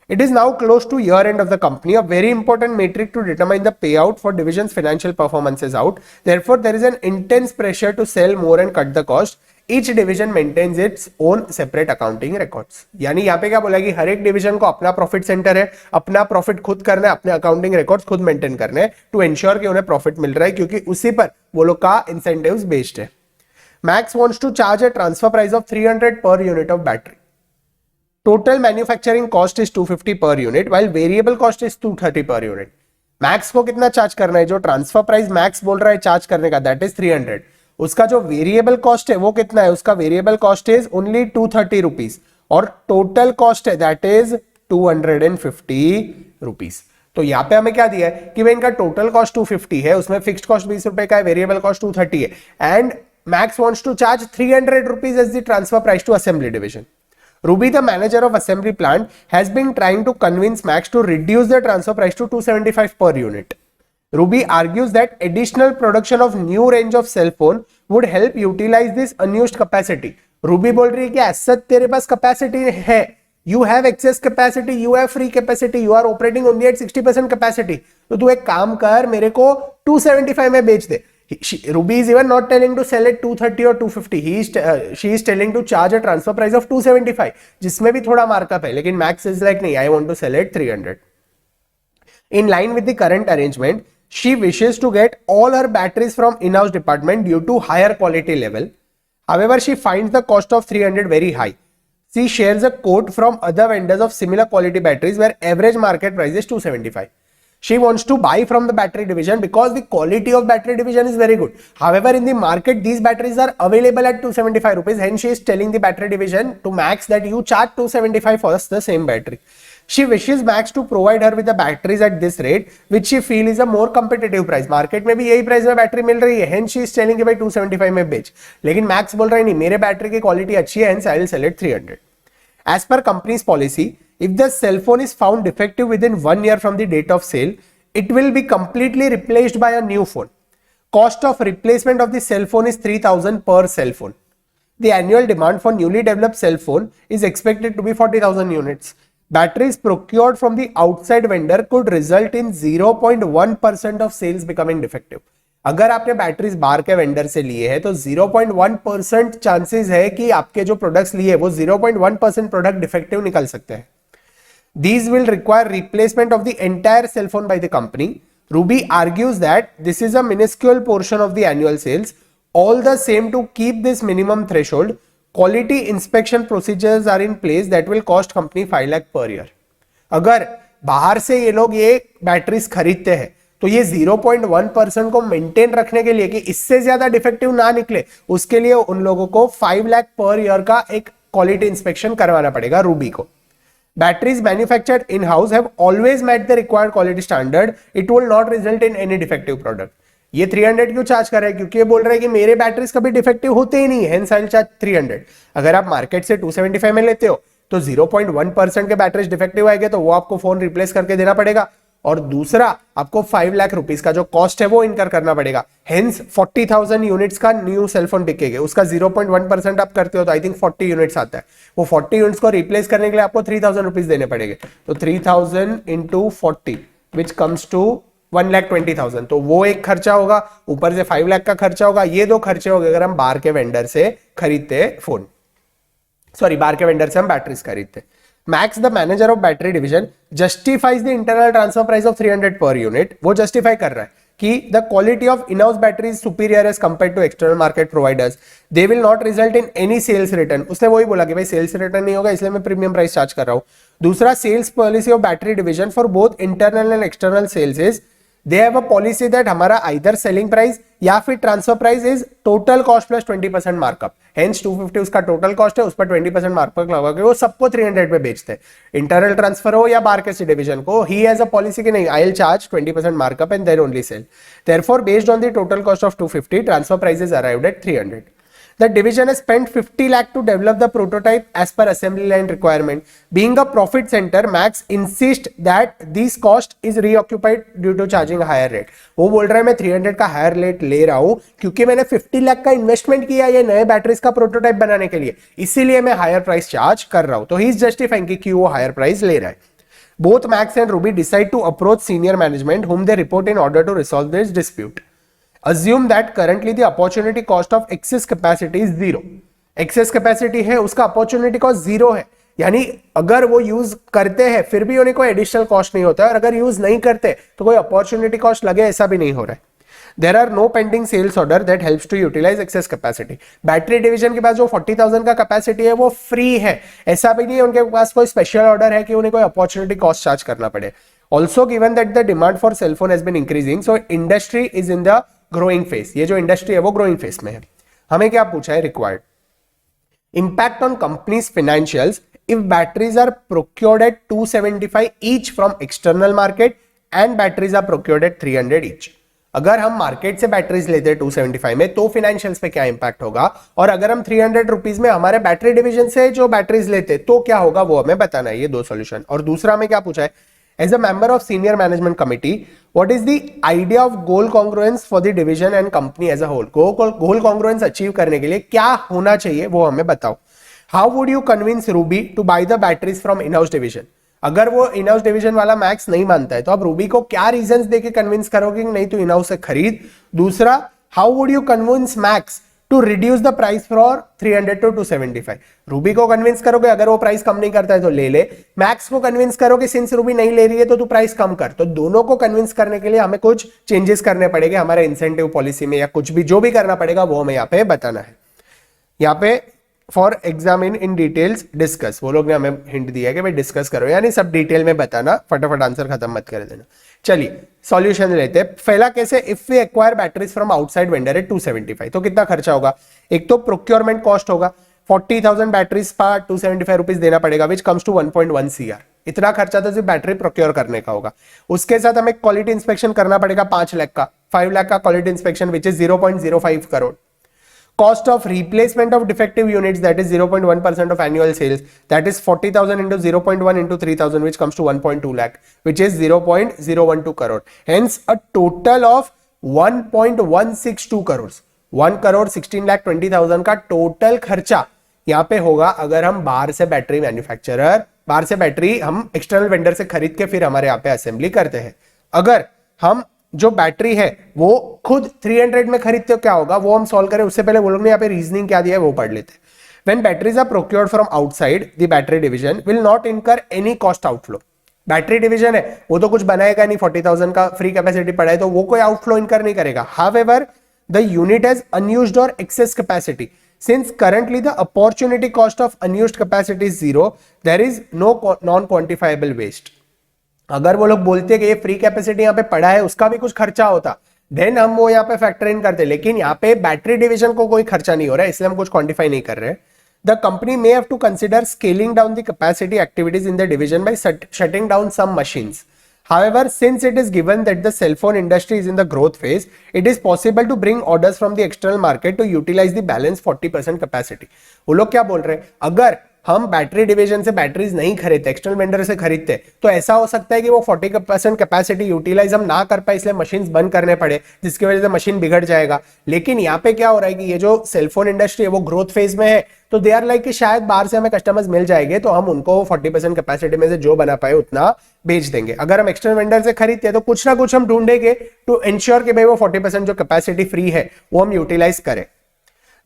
It is now close to year end of the company. A very important metric to determine the payout for division's financial performance is out. Therefore, there is an intense pressure to sell more and cut the cost. Each division maintains its own separate accounting records. यानी यहाँ पे क्या बोला कि हर एक division को अपना profit centre है, अपना प्रॉफिट खुद करना है, अपने अकाउंटिंग रिकॉर्ड्स खुद मेंटेन करने हैं टू एंश्योर कि उन्हें प्रॉफिट मिल रहा है, क्योंकि उसी पर वो लोग का इंसेंटिव्स बेस्ड है। Max wants to charge a transfer price of 300 per unit of battery. Total manufacturing cost is 250 per unit, while variable cost is 230 per unit. Max को कितना चार्ज करना है? जो ट्रांसफर प्राइस मैक्स बोल रहा है charge करने का, दैट इज 300। उसका जो वेरिएबल कॉस्ट है वो कितना है? उसका variable cost is only 230 rupees और टोटल कॉस्ट है दैट इज 250 रुपीज। तो यहाँ पे हमें क्या दिया है कि भाई इनका टोटल कॉस्ट 250 है, उसमें फिक्स्ड कॉस्ट 20 रुपए का है, वेरिएबल कॉस्ट 230 है, and Max wants to charge 300 rupees as the transfer price to assembly division. Ruby, the manager of assembly plant, has been trying to convince Max to reduce the transfer price to 275 per unit. Ruby argues that additional production of new range of cell phone would help utilize this unused capacity. Ruby बोल रही है कि ऐसा तेरे पास capacity है, you have excess capacity, you have free capacity, you are operating only at 60% capacity. तो तू एक काम कर, मेरे को 275 में बेच दे. Ruby is even not telling to sell at 230 or 250. She is telling to charge a transfer price of 275, जिसमें भी थोड़ा मार्कअप है, लेकिन Max is like नहीं, I want to sell at 300. In line with the current arrangement, she wishes to get all her batteries from in-house department due to higher quality level. However, she finds the cost of 300 very high. She shares a quote from other vendors of similar quality batteries where average market price is 275. She wants to buy from the battery division because the quality of battery division is very good. However, in the market, these batteries are available at 275 rupees. Hence, she is telling the battery division to Max that you charge 275 for the same battery. She wishes Max to provide her with the batteries at this rate, which she feels is a more competitive price. Market में भी यही price में battery मिल रही है. Hence, she is telling कि भाई 275 में बेच. लेकिन Max बोल रहा है नहीं, मेरे बैटरी की क्वालिटी अच्छी है. Hence, I will sell it 300. As per company's policy, if the cell phone is found defective within 1 year from the date of sale, it will be completely replaced by a new phone. Cost of replacement of the cell phone is 3,000 per cell phone. The annual demand for newly developed cell phone is expected to be 40,000 units. Batteries procured from the outside vendor could result in 0.1% of sales becoming defective. अगर आपने batteries बाहर के vendor से लिए हैं तो 0.1% chances है कि आपके जो प्रोडक्ट्स लिए वो 0.1% प्रोडक्ट डिफेक्टिव निकल सकते हैं. These will require replacement of the entire cell phone by the company. Ruby argues that this is a minuscule portion of the annual sales. All the same, to keep this minimum threshold, quality inspection procedures are in place that will cost company 5 lakh per year. अगर बाहर से ये लोग ये batteries खरीदते हैं तो ये 0.1% को मेंटेन रखने के लिए कि इससे ज्यादा डिफेक्टिव ना निकले, उसके लिए उन लोगों को 5 लाख पर ईयर का एक क्वालिटी इंस्पेक्शन करवाना पड़ेगा रूबी को. Batteries manufactured in-house have always met the required quality standard. It will not result in any defective product. ये 300 क्यों चार्ज कर रहे हैं? क्योंकि ये बोल रहे हैं कि मेरे बैटरीज कभी डिफेक्टिव होते ही नहीं है, hence I'll charge 300. अगर आप मार्केट से 275 में लेते हो तो 0.1% के बैटरीज डिफेक्टिव आएंगे तो वो आपको फोन रिप्लेस करके देना पड़ेगा, और दूसरा आपको 5 लाख रुपीस का जो कॉस्ट है वो इनकर करना पड़ेगा. हेंस 40,000 यूनिट्स का न्यू सेलफोन बिकेगा, उसका 0.1% आप करते हो तो आई थिंक 40 यूनिट्स आता है. वो 40 यूनिट्स को रिप्लेस करने के लिए आपको 3,000 रुपीस देने पड़ेंगे. तो 3,000 इंटू 40 विच कम्स टू 1,20,000. तो वो एक खर्चा होगा, ऊपर से 5 लाख का खर्चा होगा. ये दो खर्चे हो गए अगर हम बाहर के वेंडर से खरीदते फोन, सॉरी बाहर के वेंडर से हम बैटरीज खरीदते. Max, the manager of battery division, justifies the internal transfer price of 300 per unit. वो justify कर रहा है कि the quality of in-house battery is superior as compared to external market providers. They will not result in any sales return. उसने वही बोला कि भाई sales return नहीं होगा इसलिए मैं प्रीमियम प्राइस चार्ज कर रहा हूँ. दूसरा, sales policy of battery division for both internal and external sales is they have a policy that हमारा either selling price या फिर transfer price is total cost plus 20% markup. Hence 250 उसका total cost है, उस पर 20% मार्कअप लगा के वो सबको 300 पे बेचते हैं. इंटरनल ट्रांसफर हो या बाहर के डिवीजन को, ही हैज अ पॉलिसी कि नहीं, I will charge 20% markup and then only sell. Therefore based on the total cost of 250, transfer price is arrived at 300. The division has spent 50 lakh to develop the prototype as per assembly line requirement. Being a profit center, Max insists that this cost is reoccupied due to charging a higher rate. वो बोल रहा है मैं 300 का higher rate ले रहा हूं क्योंकि मैंने 50 लाख का इन्वेस्टमेंट किया ये नए बैटरीज का प्रोटोटाइप बनाने के लिए, इसीलिए मैं हायर प्राइस चार्ज कर रहा हूं. तो ही इज जस्टिफाइंग कि क्यों वो हायर प्राइस ले रहा है. Both Max and Ruby decide to approach senior management whom they report in order to resolve this dispute. Assume that currently the opportunity cost of excess capacity is 0. excess capacity है उसका opportunity cost 0 है, यानी अगर वो use करते हैं फिर भी उन्हें कोई एडिशनल कॉस्ट नहीं होता है, और अगर यूज नहीं करते तो कोई अपॉर्चुनिटी कॉस्ट लगे ऐसा भी नहीं हो रहा है. There are no pending sales order that helps to utilize excess capacity. Battery division के पास जो 40,000 का कैपेसिटी है वो फ्री है, ऐसा भी नहीं है उनके पास कोई स्पेशल ऑर्डर है कि उन्हें कोई अपॉर्चुनिटी कॉस्ट चार्ज करना पड़े. Also given that the demand for cell phone has been increasing, so industry is in the growing phase. ये जो इंडस्ट्री है वो ग्रोइंग फेज में है. हमें क्या पूछा है? Required impact on company's financials if batteries are procured at 275 each from external market and batteries are procured at 300 each. अगर हम मार्केट से बैटरीज लेते हैं 275 में तो फाइनेंशियल्स पे क्या इंपैक्ट होगा, और अगर हम 300 रुपीज में हमारे बैटरी डिवीजन से जो बैटरीज लेते तो क्या होगा वो हमें बताना है. ये दो सॉल्यूशन. और दूसरा हमें क्या पूछा है? As a member of senior management committee, what is the idea of goal congruence for the division and company as a whole? Goal congruence achieve करने के लिए क्या होना चाहिए वो हमें बताओ. How would you convince Ruby to buy the batteries from in-house division? अगर वो in-house division वाला मैक्स नहीं मानता है तो आप रूबी को क्या रीजंस देके कन्विंस करोगे कि नहीं तो in-house से खरीद. दूसरा, how would you convince Max to reduce the price for 300 to 275? Ruby को कन्विंस करोगे अगर वो प्राइस कम नहीं करता है तो ले ले. मैक्स को कन्विंस करोगे सिंस रूबी नहीं ले रही है तो तू प्राइस कम कर. तो दोनों को कन्विंस करने के लिए हमें कुछ चेंजेस करने पड़ेंगे हमारे इंसेंटिव पॉलिसी में, या कुछ भी जो भी करना पड़ेगा वो हमें यहाँ पे बताना है. यहाँ पे for examine in details discuss, वो लोग ने हमें हिंट दिया कि भाई डिस्कस करो, यानी सब डिटेल में बताना, फटाफट आंसर खत्म मत कर देना. चलिए सॉल्यूशन लेते हैं. पहला कैसे, if we acquire batteries from outside vendor at 275 तो कितना खर्चा होगा? एक तो प्रोक्योरमेंट कॉस्ट होगा, 40,000 बैटरीज पर 275 रुपीज देना पड़ेगा विच कम्स टू 1.1 CR. इतना खर्चा तो सिर्फ बैटरी प्रोक्योर करने का होगा. उसके साथ हमें क्वालिटी इंस्पेक्शन करना पड़ेगा 5 लाख का, 5 लाख का quality inspection which is 0.05 crore. Cost of replacement of defective units, that is 0.1% of annual sales, that is 40,000 into 0.1 into 3,000 which comes to 1.2 lakh which is 0.012 crore. Hence a total of 1.162 crores. 1 crore 16 lakh 20,000 का total खर्चा यहाँ पे होगा अगर हम बाहर से battery manufacturer, बाहर से बैटरी हम एक्सटर्नल वेंडर से खरीद के फिर हमारे यहाँ पे असेंबली करते हैं. अगर हम जो बैटरी है वो खुद 300 में खरीदते हो क्या होगा वो हम सॉल्व करें उससे पहले वो लोग ने यहाँ पे रीजनिंग क्या दिया है वो पढ़ लेते हैं. When batteries are procured from outside, the battery division will not incur any cost outflow. Battery division है वो तो कुछ बनाएगा नहीं, 40,000 का फ्री कैपेसिटी पड़ा है तो वो कोई आउटफ्लो इनकर नहीं करेगा. However, the unit has unused or excess capacity. Since currently the opportunity cost of unused capacity is zero, there is no non-quantifiable waste. अगर वो लोग बोलते कि ये फ्री कैपेसिटी यहाँ पे पड़ा है उसका भी कुछ खर्चा होता देन हम वो यहाँ पे फैक्टर इन करते, लेकिन यहाँ पे बैटरी डिवीजन को कोई खर्चा नहीं हो रहा है इसलिए हम कुछ क्वांटिफाई नहीं कर रहे. The company may have to consider scaling down the capacity activities in the division by shutting down some machines. However, since it is given that the cell phone industry is in the growth phase, it is possible to bring orders from the external market to utilize the balance 40% capacity. वो लोग क्या बोल रहे हैं, अगर हम battery division से batteries नहीं खरीदते, एक्सटर्नल वेंडर से खरीदते, तो ऐसा हो सकता है कि वो 40% कैपेसिटी यूटिलाइज हम ना कर पाए इसलिए मशीन बंद करने पड़े जिसकी वजह से मशीन बिगड़ जाएगा. लेकिन यहाँ पे क्या हो रहा है कि ये जो सेलफोन इंडस्ट्री है वो ग्रोथ फेज में है तो दे आर लाइक कि शायद बाहर से हमें कस्टमर्स मिल जाएंगे तो हम उनको 40% कैपेसिटी में से जो बना पाए उतना बेच देंगे. अगर हम एक्सटर्नल वेंडर से खरीदते हैं तो कुछ ना कुछ हम ढूंढेंगे टू इंश्योर कि भाई वो 40% जो कैपेसिटी फ्री है वो हम यूटिलाइज करें.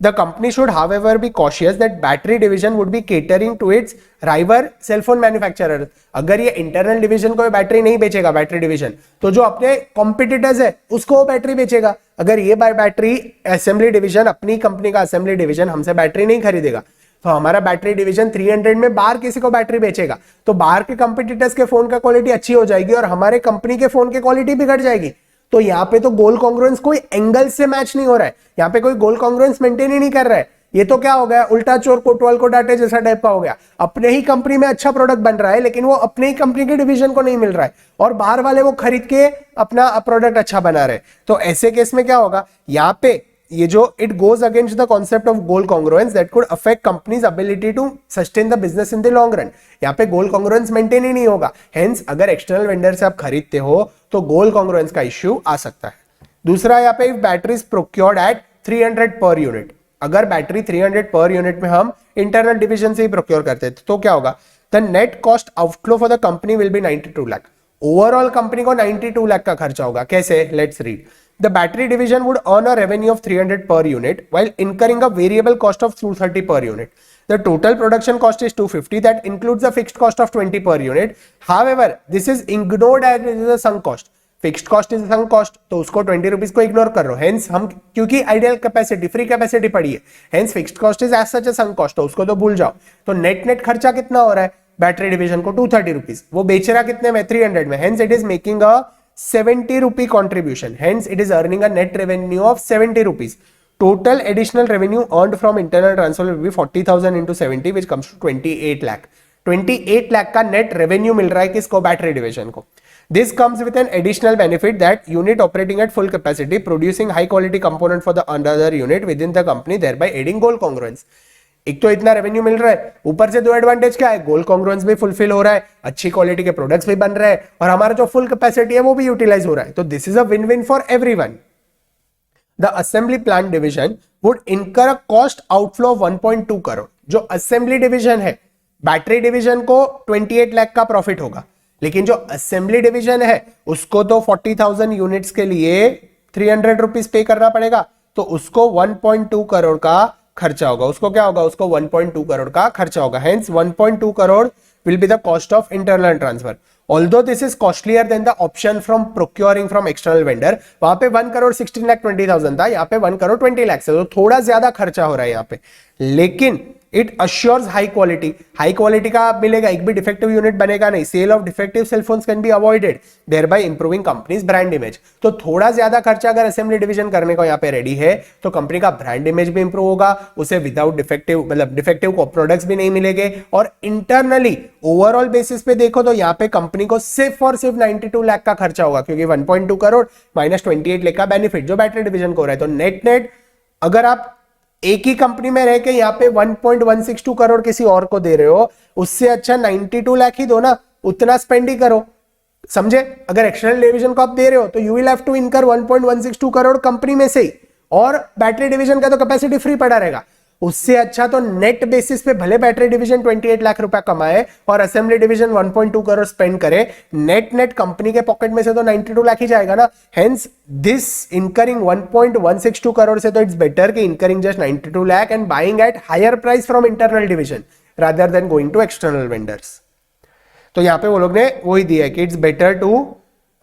The company should, however, be cautious that battery division would be catering to its rival cell phone manufacturer. अगर ये इंटरनल डिवीजन को बैटरी नहीं बेचेगा बैटरी डिवीजन तो जो अपने कॉम्पिटिटर्स है उसको वो बैटरी बेचेगा. अगर ये बैटरी असेंबली डिवीजन अपनी कंपनी का असेंबली डिवीजन हमसे बैटरी नहीं खरीदेगा तो हमारा बैटरी डिवीजन 300 में बाहर किसी को बैटरी बेचेगा तो बाहर के कंपिटिटर्स के फोन का क्वालिटी अच्छी हो जाएगी और हमारे कंपनी के फोन की क्वालिटी बिगड़ जाएगी. तो यहाँ पे तो गोल कॉन्ग्रुएंस कोई एंगल से मैच नहीं हो रहा है, यहाँ पे कोई गोल कॉन्ग्रुएंस मेंटेन ही नहीं कर रहा है. ये तो क्या हो गया, उल्टा चोर कोतवाल को डांटे जैसा टाइप का हो गया. अपने ही कंपनी में अच्छा प्रोडक्ट बन रहा है लेकिन वो अपने ही कंपनी के डिवीजन को नहीं मिल रहा है और बाहर वाले वो खरीद के अपना प्रोडक्ट अच्छा बना रहे. तो ऐसे केस में क्या होगा, यहाँ पे ये जो it goes against the concept of goal congruence that could affect company's ability to sustain the business in the long run. यहाँ पे गोल कॉन्ग्रुएंस मेंटेन ही नहीं होगा. हेंस अगर एक्सटर्नल वेंडर से आप खरीदते हो तो गोल कॉन्ग्रुएंस का इश्यू आ सकता है. दूसरा यहाँ पे battery procured at 300 per unit. अगर बैटरी 300 पर यूनिट में हम इंटरनल डिवीजन से ही प्रोक्योर करते हैं तो क्या होगा, the net cost outflow for the company will be 92 lakh. Overall company को 92 लाख का खर्चा होगा. कैसे, let's read. The battery division would earn a revenue of 300 per unit while incurring a variable cost of 230 per unit. The total production cost is 250 that includes a fixed cost of 20 per unit. However, this is ignored as it is a sunk cost. Fixed cost is sunk cost तो उसको 20 rupees को ignore कर रहे हो. Hence हम क्योंकि ideal capacity free capacity पड़ी है hence fixed cost is as such a sunk cost तो उसको तो भूल जाओ. तो नेट खर्चा कितना हो रहा है बैटरी डिवीजन को 230 रुपीज, वो बेच रहा कितने में 300 में. Hence it is making a 70 rupee contribution. Hence it is earning a net revenue of 70 rupees. Total additional revenue earned from internal transfer will be 40,000 into 70 which comes to 28 lakh. 28 lakh का net revenue मिल रहा है किसको, battery division को. This comes with an additional benefit that unit operating at full capacity producing high quality component for the another unit within the company thereby aiding goal congruence. एक तो इतना revenue मिल रहा है, ऊपर से दो एडवांटेज क्या है, गोल कॉन्ग्रुएंस भी फुलफिल हो रहा है, अच्छी क्वालिटी के प्रोडक्ट्स भी बन रहे हैं और हमारा जो फुल कैपेसिटी है वो भी यूटिलाइज हो रहा है. तो this is a win win for everyone. The assembly plant division would incur a cost outflow of 1.2 crore. जो असेंबली डिवीजन है, बैटरी डिवीजन को 28 लाख का प्रॉफिट होगा लेकिन जो असेंबली डिवीजन है उसको तो 40,000 यूनिट्स के लिए 300 रुपीज पे करना पड़ेगा तो उसको 1.2 करोड़ का खर्चा होगा. उसको क्या होगा, उसको 1.2 करोड़ का खर्चा होगा. Hence 1.2 crore will be the cost of internal transfer. Although this is costlier than the option from procuring from external vendor, वहां पे 1 करोड़ 16,20,000 था, यहाँ पे 1 करोड़ 20 लाख से तो थोड़ा ज्यादा खर्चा हो रहा है यहाँ पे. लेकिन it assures high quality. High quality का मिलेगा, एक भी डिफेक्टिव यूनिट बनेगा नहीं. Sale of defective cell phones can be avoided thereby improving company's brand image. तो थोड़ा ज्यादा खर्चा अगर असेंबली डिवीजन करने को यहाँ पे रेडी है तो कंपनी का ब्रांड इमेज भी इंप्रूव होगा, उसे विदाउट डिफेक्टिव मतलब डिफेक्टिव प्रोडक्ट्स भी नहीं मिलेंगे और इंटरनली ओवरऑल बेसिस पे देखो तो यहाँ पे कंपनी को सिर्फ और सिर्फ 92 लाख का खर्चा होगा क्योंकि 1.2 करोड़ माइनस 28 लाख का बेनिफिट जो बैटरी डिवीजन को हो रहा है. तो नेट अगर आप एक ही कंपनी में रह के यहाँ पे 1.162 करोड़ किसी और को दे रहे हो उससे अच्छा 92 लाख ही दो ना, उतना स्पेंड ही करो. समझे, अगर एक्सटर्नल डिवीजन को आप दे रहे हो तो यू विल हैव टू इनकर 1.162 करोड़ कंपनी में से ही और बैटरी डिवीजन का तो कैपेसिटी फ्री पड़ा रहेगा. उससे अच्छा तो नेट बेसिस पे भले बैटरी डिवीजन 28 लाख रुपया कमाए और असेंबली डिवीजन 1.2 करोड़ स्पेंड करे, नेट नेट कंपनी के पॉकेट में से तो 92 लाख ही जाएगा ना। हेंस दिस इनकरिंग 1.162 करोड़ से तो इट्स बेटर कि incurring just 92 lakh and buying at higher price from internal division rather than going to external vendors. तो यहां पे वो लोग ने वही दिया है कि it's better two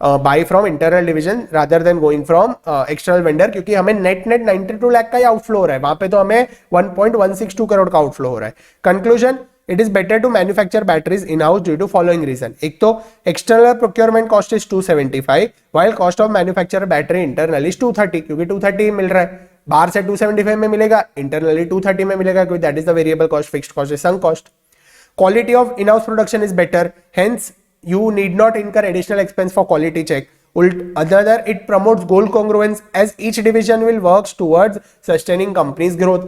by from internal division rather than going from external vendor, क्योंकि हमें नेट 92 लाख का ही आउटफ्लो हो रहा है, वहां पे तो हमें 1.162 करोड़ का आउटफ्लो हो रहा है। Conclusion, it is better to manufacture batteries in house due to following reason. एक तो external procurement cost is 275 while cost of manufacture battery internal is 230, क्योंकि 230 मिल रहा है, बाहर से 275 में मिलेगा, इंटरनली 230 में मिलेगा, क्योंकि that is the variable cost, fixed cost is sunk cost. Quality of in-house production is better, hence you need not incur additional expense for quality check. Other, it promotes goal congruence as each division will work towards sustaining company's growth.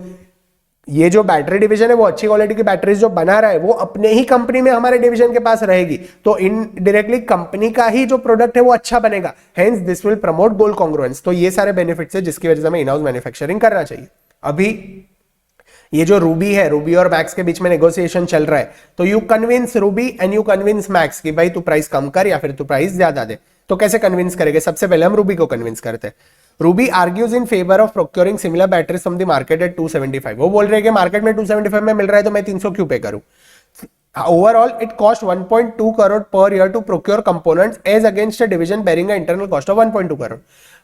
ये जो battery division है वो अच्छी quality की batteries जो बना रहा है वो अपने ही कंपनी में हमारे डिवीजन के पास रहेगी, तो इनडायरेक्टली कंपनी का ही जो प्रोडक्ट है वो अच्छा बनेगा, hence this will promote goal congruence. तो ये सारे बेनिफिट्स है जिसकी वजह से हमें इन हाउस मैन्युफैक्चरिंग करना चाहिए। अभी ये जो रूबी है, रूबी और मैक्स के बीच में नेगोशिएशन चल रहा है, तो you convince Ruby and you convince max कि भाई तू प्राइस कम कर या फिर तू प्राइस ज्यादा दे। तो कैसे कन्विंस करेंगे? सबसे पहले हम रूबी को कन्विंस करते हैं। Ruby argues in favour of procuring similar batteries from the market at 275। वो बोल रहे हैं कि मार्केट में 275 में मिल रहा है तो मैं 300 क्यों पे करूं। Overall, it cost 1.2 crore per year to procure components as against a division bearing an internal cost of 1.2 crore.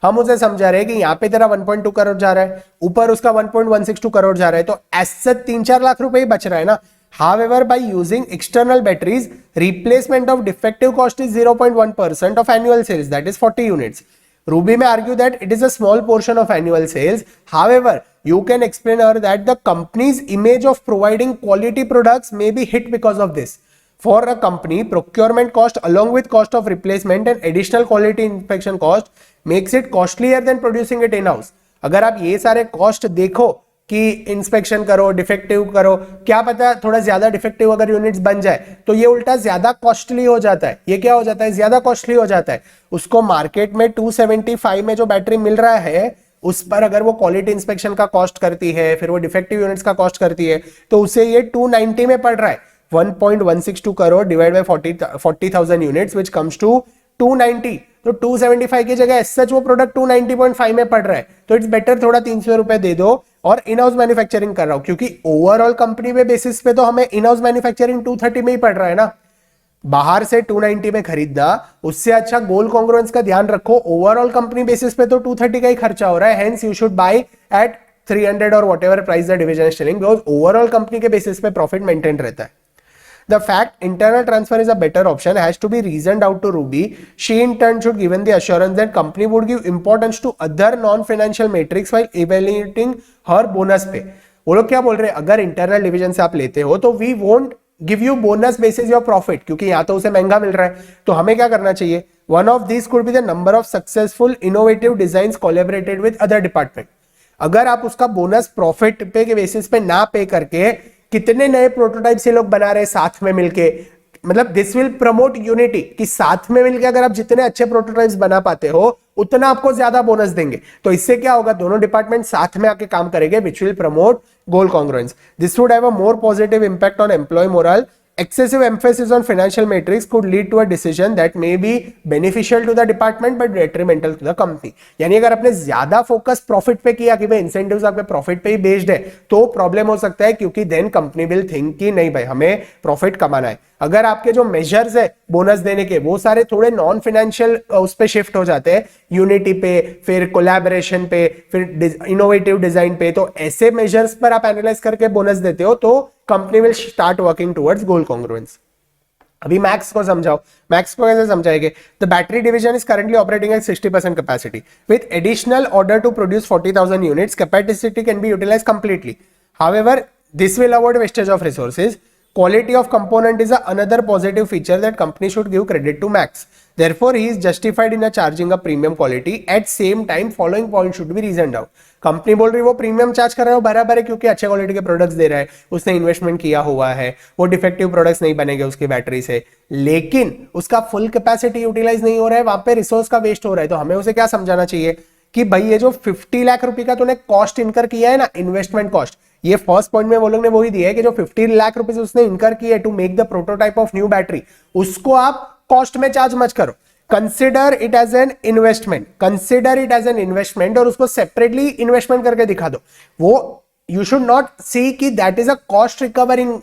हम उसे समझा रहे हैं कि यहाँ पे तेरा 1.2 करोड़ जा रहा है, ऊपर उसका 1.162 करोड़ जा रहा है, तो ऐसे 3-4 लाख रुपए ही बच रहा है ना। However, by using external batteries, replacement of defective cost is 0.1% of annual sales, that is 40 units. Ruby may argue that it is a small portion of annual sales. However, you can explain her that the company's image of providing quality products may be hit because of this. For a company, procurement cost along with cost of replacement and additional quality inspection cost makes it costlier than producing it in-house. अगर आप ये सारे cost देखो कि inspection करो, defective करो, क्या पता थोड़ा ज्यादा डिफेक्टिव अगर यूनिट्स बन जाए तो ये उल्टा ज्यादा कॉस्टली हो जाता है। ये क्या हो जाता है? ज्यादा कॉस्टली हो जाता है। उसको मार्केट में 275 में जो बैटरी मिल रहा है उस पर अगर वो क्वालिटी इंस्पेक्शन का कॉस्ट करती है, फिर वो डिफेक्टिव यूनिट्स का कॉस्ट करती है, तो उसे ये 290 में पड़ रहा है। 1.162 crore divide by 40,000 units which comes to 290। तो 275 की जगह सच वो प्रोडक्ट 290.5 में पड़ रहा है, तो इट्स बेटर थोड़ा 300 रुपए दे दो और इन हाउस मैन्युफैक्चरिंग कर रहा हूं, क्योंकि ओवरऑल कंपनी पे बेसिस पे तो हमें इन हाउस मैन्युफैक्चरिंग 230 में ही पड़ रहा है ना। बाहर से 290 में खरीदना उससे अच्छा गोल कॉन्ग्रुएंस का ध्यान रखो। ओवरऑल कंपनी बेसिस पे तो 230 का ही खर्चा हो रहा है, hence you should buy at 300 और whatever price the division is selling, because overall company के बेसिस पे प्रॉफिट मेंटेन रहता है। The fact internal transfer is a better option has to be reasoned out to Ruby. She in turn should given the assurance that company would give importance to other non-financial metrics while evaluating her bonus pay. वो लोग क्या बोल रहे हैं? अगर internal division से आप लेते हो तो we won't give you bonus basis your profit, क्योंकि यहाँ तो उसे महंगा मिल रहा है। तो हमें क्या करना चाहिए? One of this could be the number of successful innovative designs collaborated with other department. अगर आप उसका बोनस प्रॉफिट पे के बेसिस पे ना पे करके कितने नए प्रोटोटाइप से लोग बना रहे हैं साथ में मिलके, मतलब दिस विल प्रमोट यूनिटी कि साथ में मिलके अगर आप जितने अच्छे प्रोटोटाइप्स बना पाते हो उतना आपको ज्यादा बोनस देंगे। तो इससे क्या होगा? दोनों डिपार्टमेंट साथ में आके काम करेंगे, which will promote goal congruence. This would have a more positive impact on employee morale. Excessive emphasis on financial metrics could lead to a decision that may be beneficial to the department but detrimental to the company. यानी अगर आपने ज्यादा focus profit पे किया कि भाई incentives आपके profit पे ही बेस्ड है, तो प्रॉब्लम हो सकता है, क्योंकि देन कंपनी विल थिंक कि नहीं भाई हमें प्रॉफिट कमाना है। अगर आपके जो मेजर्स है बोनस देने के वो सारे थोड़े नॉन फाइनेंशियल उस पे शिफ्ट हो जाते हैं, यूनिटी पे, फिर कोलैबोरेशन पे, फिर इनोवेटिव डिजाइन पे, तो ऐसे मेजर्स पर आप एनालाइज करके बोनस देते हो तो company will start working towards goal congruence. अभी मैक्स को समझाओ। मैक्स को कैसे समझाएंगे? The battery division is currently operating at 60% capacity with additional order to produce 40,000 units capacity can be utilised completely. However this will avoid wastage of resources. Quality of component is another positive feature that company should give credit to Max. Therefore, he is justified in charging a premium quality. At same time, following point should be reasoned out. Company बोल रही है वो premium charge कर रहा है, वो बराबर है, क्योंकि अच्छे क्वालिटी के प्रोडक्ट्स दे रहा है, उसने इन्वेस्टमेंट किया हुआ है, वो डिफेक्टिव प्रोडक्ट्स नहीं बनेंगे उसकी बैटरी से, लेकिन उसका फुल कैपेसिटी यूटिलाइज नहीं हो रहा है, वहां पे रिसोर्स का वेस्ट हो रहा है। तो हमें उसे क्या समझाना चाहिए कि भाई ये जो 50 लाख रुपए का तूने कॉस्ट इनकर किया है ना, इन्वेस्टमेंट कॉस्ट, ये फर्स्ट पॉइंट में वो लोग ने वही दिया है कि जो 15 लाख रुपीस उसने इनकर किए to make the prototype of new battery, उसको आप कॉस्ट में चार्ज मत करो, consider it as an investment, consider it as an investment और उसको सेपरेटली इन्वेस्टमेंट करके दिखा दो। वो यू शुड नॉट सी कि that is a cost recovering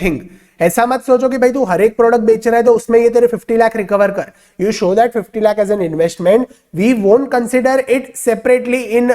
thing. ऐसा मत सोचो कि भाई तू हर एक प्रोडक्ट बेच रहा है तो उसमें ये तेरे 50 लाख रिकवर कर। You show that 50 lakh as an investment, we won't consider it separately in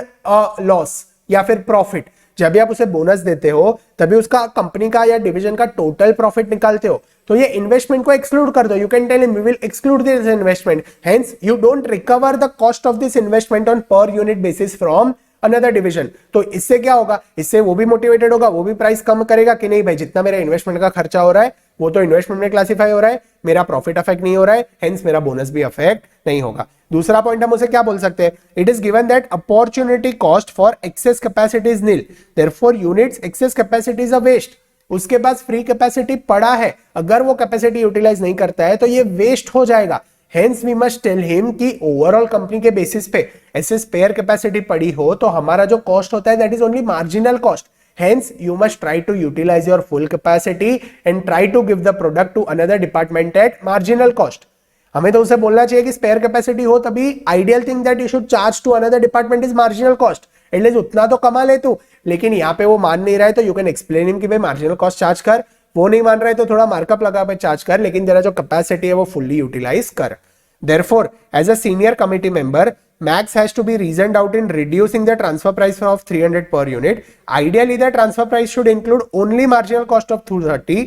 loss या फिर प्रॉफिट। जब भी आप उसे बोनस देते हो तभी उसका कंपनी का या डिवीजन का टोटल प्रॉफिट निकालते हो, तो ये इन्वेस्टमेंट को एक्सक्लूड कर दो। You can tell him we will exclude this investment, hence you don't recover the cost of this investment on per unit basis from another division. तो इससे क्या होगा, इससे वो भी मोटिवेटेड होगा, वो भी प्राइस कम करेगा कि नहीं भाई जितना मेरा इन्वेस्टमेंट का खर्चा हो रहा है वो तो इन्वेस्टमेंट में क्लासिफाई हो रहा है, मेरा प्रॉफिट अफेक्ट नहीं हो रहा है, हेंस मेरा बोनस भी अफेक्ट नहीं होगा। दूसरा पॉइंट हम उसे क्या बोल सकते हैं, it is given that opportunity cost for excess capacity is nil, therefore units excess capacity is a waste. उसके पास फ्री कैपेसिटी पड़ा है, अगर वो कैपेसिटी यूटिलाइज नहीं करता है तो ये वेस्ट हो जाएगा। Hence we must tell him कि ओवरऑल कंपनी के बेसिस पे ऐसे स्पेयर कैपेसिटी पड़ी हो तो हमारा जो कॉस्ट होता है that is only marginal cost. Hence, you must try to utilize your full capacity and try to give the product to another department at marginal cost. हमें तो उसे बोलना चाहिए कि स्पेयर कैपेसिटी हो तभी ideal thing that you should charge to another department is marginal cost, at least उतना तो कमा ले तू। लेकिन यहाँ पे वो मान नहीं रहा है तो यू कैन एक्सप्लेन हिम कि भाई मार्जिनल कॉस्ट चार्ज कर, वो नहीं मान रहा है तो थोड़ा मार्कअप लगा पे चार्ज कर, लेकिन तेरा जो कैपेसिटी है वो फुल्ली यूटिलाइज कर। Therefore, as a senior committee member, Max has to be reasoned out in reducing the transfer price of 300 per unit. Ideally, the transfer price should include only marginal cost of 230.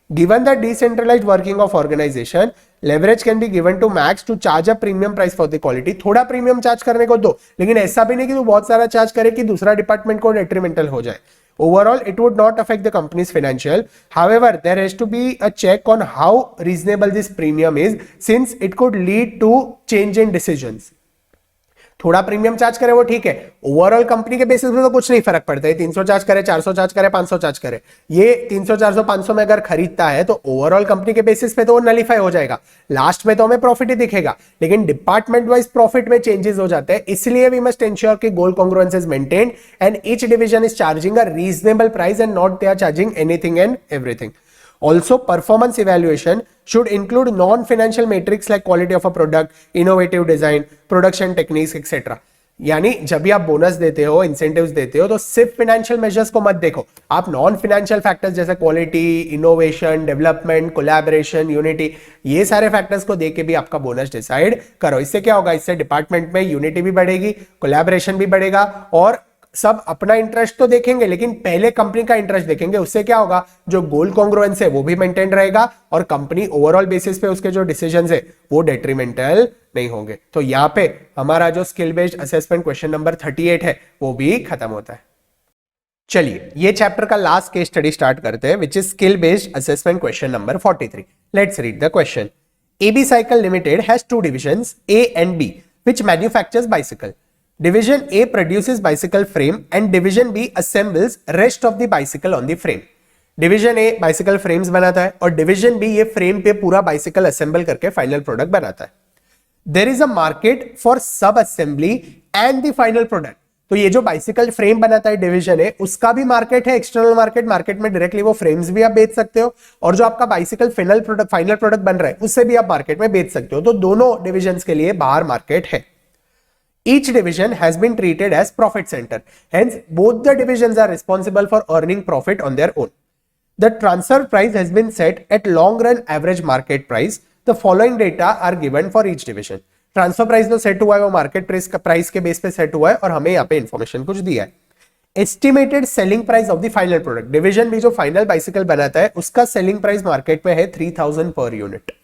Given the decentralized working of organization, leverage can be given to Max to charge a premium price for the quality. थोड़ा premium charge करने को दो, लेकिन ऐसा भी नहीं कि तू बहुत सारा चार्ज करे कि दूसरा डिपार्टमेंट को डेट्रीमेंटल हो जाए। Overall, it would not affect the company's financial. However, there has to be a check on how reasonable this premium is, since it could lead to change in decisions. थोड़ा premium charge करे वो ठीक है, overall company के basis में तो कुछ नहीं फर्क पड़ता है, 300 चार्ज करे, 400 चार्ज करे, 500 चार्ज करे, ये 300 400 500 में अगर खरीदता है तो ओवरऑल कंपनी के बेसिस पे तो वो नलीफाई हो जाएगा, लास्ट में तो हमें प्रॉफिट ही दिखेगा, लेकिन डिपार्टमेंट वाइज प्रॉफिट में चेंजेस हो जाते हैं। इसलिए वी मस्ट इंश्योर कि goal congruence is maintained and each division is charging a reasonable price and not they are charging anything and everything. Also, performance evaluation should include non-financial metrics like quality of a product, innovative design, production techniques, etc. यानी जब भी आप bonus देते हो, incentives देते हो तो सिर्फ फाइनेंशियल मेजर्स को मत देखो, आप नॉन फाइनेंशियल फैक्टर्स जैसे quality, innovation, development, collaboration, unity, ये सारे फैक्टर्स को देख के भी आपका बोनस डिसाइड करो। इससे क्या होगा, इससे डिपार्टमेंट में यूनिटी भी बढ़ेगी, कोलैबोरेशन भी बढ़ेगा और सब अपना इंटरेस्ट तो देखेंगे लेकिन पहले कंपनी का इंटरेस्ट देखेंगे। उससे क्या होगा, जो गोल कॉन्ग्रुएंस है वो भी मेंटेन रहेगा और कंपनी ओवरऑल बेसिस पे उसके जो डिसीजंस है वो डेट्रीमेंटल नहीं होंगे। तो यहाँ पे हमारा जो skill based assessment question number 38 है वो भी खत्म होता है। चलिए ये चैप्टर का लास्ट केस स्टडी स्टार्ट करते हैं, which is skill based assessment question number 43। Let's read the question. AB Cycle Limited has two divisions, A and B, which manufactures bicycle. Division A produces bicycle frame and Division B assembles rest of the bicycle on the frame. Division A bicycle frames बनाता है और Division B ये frame पे पूरा bicycle assemble करके final product बनाता है। There is a market for sub assembly and the final product. तो ये जो bicycle frame बनाता है Division A, उसका भी मार्केट है, एक्सटर्नल मार्केट में डायरेक्टली वो फ्रेम्स भी आप बेच सकते हो और जो आपका bicycle फाइनल प्रोडक्ट बन रहा है उससे भी आप मार्केट में बेच सकते हो। तो दोनों डिविजन्स के लिए बाहर मार्केट है। Each division has been treated as profit center. Hence, both the divisions are responsible for earning profit on their own. The transfer price has been set at long run average market price. The following data are given for each division. Transfer price तो set हुआ है, वो market price के base पे set हुआ है और हमें यहाँ पे information कुछ दिया है। Estimated selling price of the final product. Division भी जो final bicycle बनाता है उसका selling price market में है 3000 per unit.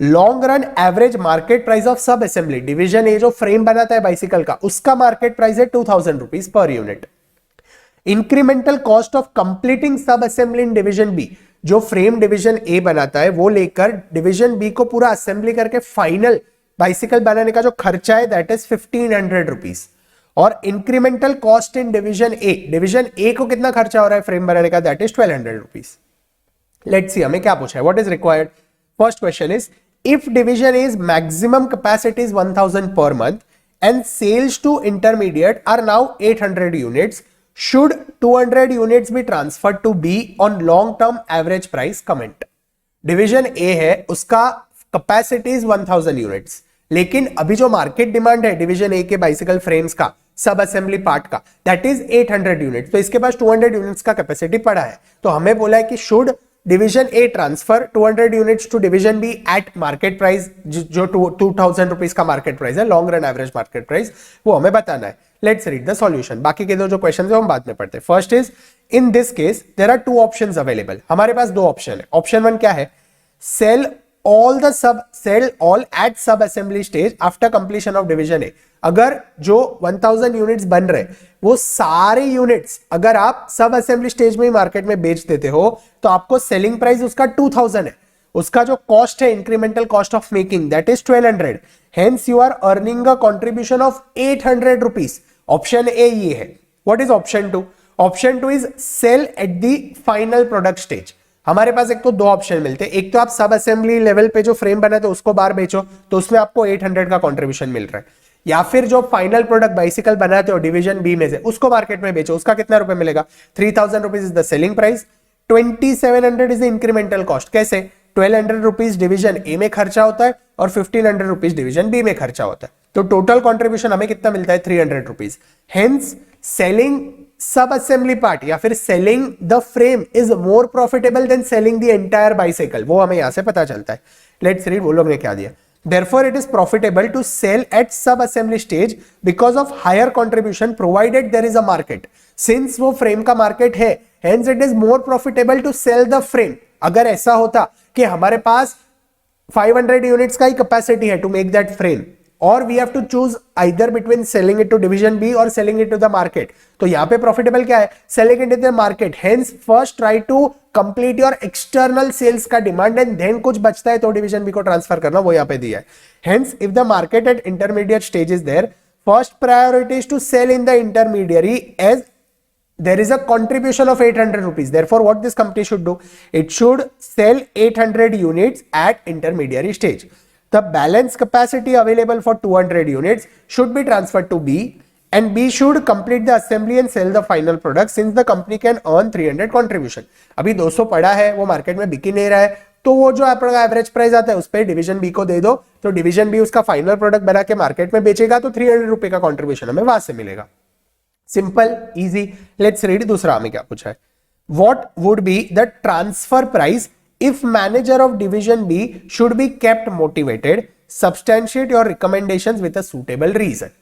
Long run average market price of सब असेंबली, डिवीजन ए जो फ्रेम बनाता है बाइसिकल का उसका मार्केट प्राइस है 2000 rupees per unit. Incremental cost of completing सब असेंबली इन डिवीजन बी, जो फ्रेम डिवीजन ए बनाता है वो लेकर डिवीजन बी को पूरा असेंबली करके फाइनल बाइसिकल बनाने का जो खर्चा है दैट इज 1500 रुपीज। और incremental cost in division A को कितना खर्चा हो रहा है फ्रेम बनाने का, that is 1200 rupees. Let's see हमें क्या पूछा है, what is required. First question is if division A's maximum capacity is 1000 per month and sales to intermediate are now 800 units, Should 200 units be transferred to B on long term average price? Comment. Division A है, उसका capacity is 1000 units, लेकिन अभी जो market demand है division ए के bicycle frames का, सब assembly part का, दैट इज 800 यूनिट्स. तो इसके पास 200 यूनिट्स का कैपेसिटी पड़ा है. तो हमें बोला है कि should division A transfer 200 units to division B at market price, जो 2000 रुपीज का मार्केट प्राइस है, long run average market price, वो हमें बताना है. Let's read the solution. बाकी के जो क्वेश्चन है हम बाद में पढ़ते हैं. First is, in this case there are two options available. हमारे पास दो ऑप्शन है. ऑप्शन वन क्या है? Sell all at sub assembly stage after completion of division A. अगर जो 1000 यूनिट्स बन रहे वो सारे यूनिट्स अगर आप सब असेंबली स्टेज में ही मार्केट में बेच देते हो तो आपको सेलिंग प्राइस उसका 2000 है. उसका जो कॉस्ट है, incremental cost of making, that is 1200. Hence you are earning a contribution of 800 rupees. Option A ये है. What is option two? Option two is sell at the final product stage. हमारे पास एक तो दो ऑप्शन मिलते हैं. एक तो आप सब असेंबली लेवल पे जो फ्रेम बना है तो उसको बाहर बेचो, तो उसमें आपको 800 का कंट्रीब्यूशन मिल रहा है. या फिर जो फाइनल प्रोडक्ट बाइसिकल बनाते हो डिवीजन बी में से, उसको मार्केट में बेचो. उसका कितना रुपए मिलेगा? 3000 rupees is the selling price, 2700 is the incremental cost. कैसे? 1200 रुपीज डिवीजन ए में खर्चा होता है और 1500 रुपीज डिवीजन बी में खर्चा होता है. तो टोटल कॉन्ट्रीब्यूशन हमें कितना मिलता है? 300 rupees. Hence selling sub assembly part या फिर selling the frame is more profitable than selling the entire bicycle. वो हमें यहां से पता चलता है. लेट्स रीड वो लोग ने क्या दिया. Therefore, it is profitable to sell at sub-assembly stage because of higher contribution provided there is a market. Since वो frame का market है, hence it is more profitable to sell the frame. अगर ऐसा होता कि हमारे पास 500 units का ही capacity है to make that frame, or we have to choose either between selling it to division B or selling it to the market. तो यहाँ पे profitable क्या है? Selling it to the market. Hence, first try to complete your external sales का demand and then कुछ बचता है तो division B को transfer करना, वो यहाँ पे दिया है. Hence, if the market at intermediate stage is there, first priority is to sell in the intermediary as there is a contribution of 800 rupees. Therefore, what this company should do? It should sell 800 units at intermediary stage. The balance capacity available for 200 units should be transferred to B and B should complete the assembly and sell the final product since the company can earn 300 contribution. अभी 200 पड़ा है, वो market में बिक ही नहीं रहा है, तो वो जो आपका एवरेज प्राइस आता है उस पर डिवीजन बी को दे दो, तो डिवीजन बी उसका फाइनल प्रोडक्ट बना के मार्केट में बेचेगा, तो 300 रुपए का कॉन्ट्रीब्यूशन हमें वहां से मिलेगा. Simple, easy. लेट्स रीड दूसरा हमें क्या पूछा है. What would be the transfer price if manager of division B should be kept motivated? Substantiate your recommendations with a suitable reason.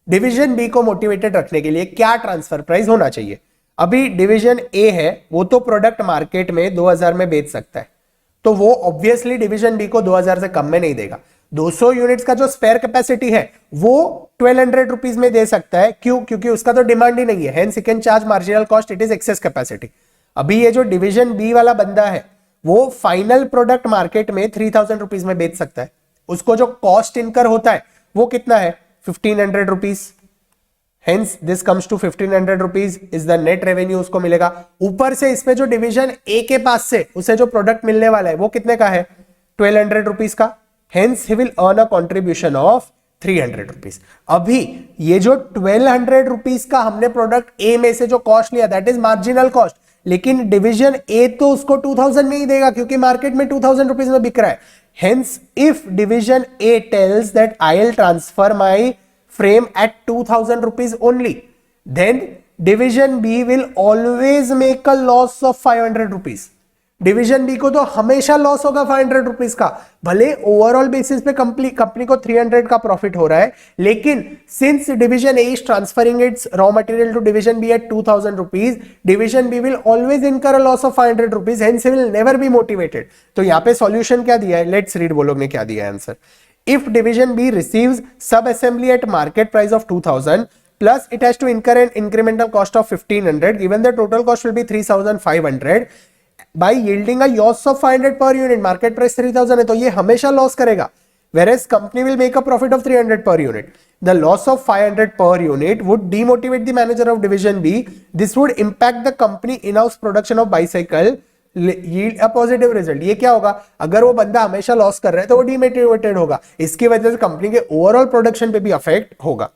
Division B को मोटिवेटेड रखने के लिए क्या ट्रांसफर प्राइस होना चाहिए? अभी डिवीजन ए है, वो तो प्रोडक्ट मार्केट में 2000 में बेच सकता है, तो वो ऑब्वियसली डिवीजन बी को 2000 से कम में नहीं देगा. 200 यूनिट्स का जो स्पेयर कैपेसिटी है वो 1200 रुपीज में दे सकता है. क्यों? क्योंकि उसका तो डिमांड ही नहीं है. Hence he can charge marginal cost, it is access capacity. अभी ये जो डिवीजन बी वाला बंदा है वो फाइनल प्रोडक्ट मार्केट में 3000 रुपीज में बेच सकता है. उसको जो कॉस्ट इनकर होता है वो कितना है? 1500 rupees. Hence this comes to 1500 rupees is the net revenue उसको मिलेगा. ऊपर से इसमें जो डिवीजन ए के पास से उसे जो प्रोडक्ट मिलने वाला है वो कितने का है? 1200 रुपीज का. Hence he will earn a contribution of 300 rupees. अभी ये जो 1200 रुपीज का हमने प्रोडक्ट ए में से जो कॉस्ट लिया दैट इज मार्जिनल कॉस्ट, लेकिन डिवीजन ए तो उसको 2000 में ही देगा क्योंकि मार्केट में 2000 रुपीज में बिक रहा है. Hence if division A tells that I will transfer my frame at 2000 rupees only, then division B will always make a loss of 500 rupees. Division B को तो हमेशा लॉस होगा 500 रुपीज का. भले ओवरऑल बेसिस पे कंपनी को 300 का profit हो रहा है, लेकिन since division A is transferring its raw material to division B at 2000 rupees, division B will always incur a loss of 500 rupees. Hence will never be motivated. तो यहाँ पे सॉल्यूशन क्या दिया है? लेट्स रीड वो लोग ने क्या दिया है answer. If division B receives sub assembly at market price of 2000 plus it has to incur an incremental cost of 1500, given the total cost will be 3500 by yielding a loss of 500 per unit. market price 3000 है तो ये हमेशा loss करेगा, whereas company will make a profit of 300 per unit. The loss of 500 per unit would demotivate the manager of division B. This would impact the company in-house production of bicycle, yield a positive result. ये क्या होगा? अगर वो बंदा हमेशा loss कर रहा है तो वो डिमोटिवेटेड होगा, इसकी वजह से कंपनी के ओवरऑल प्रोडक्शन पे भी अफेक्ट होगा.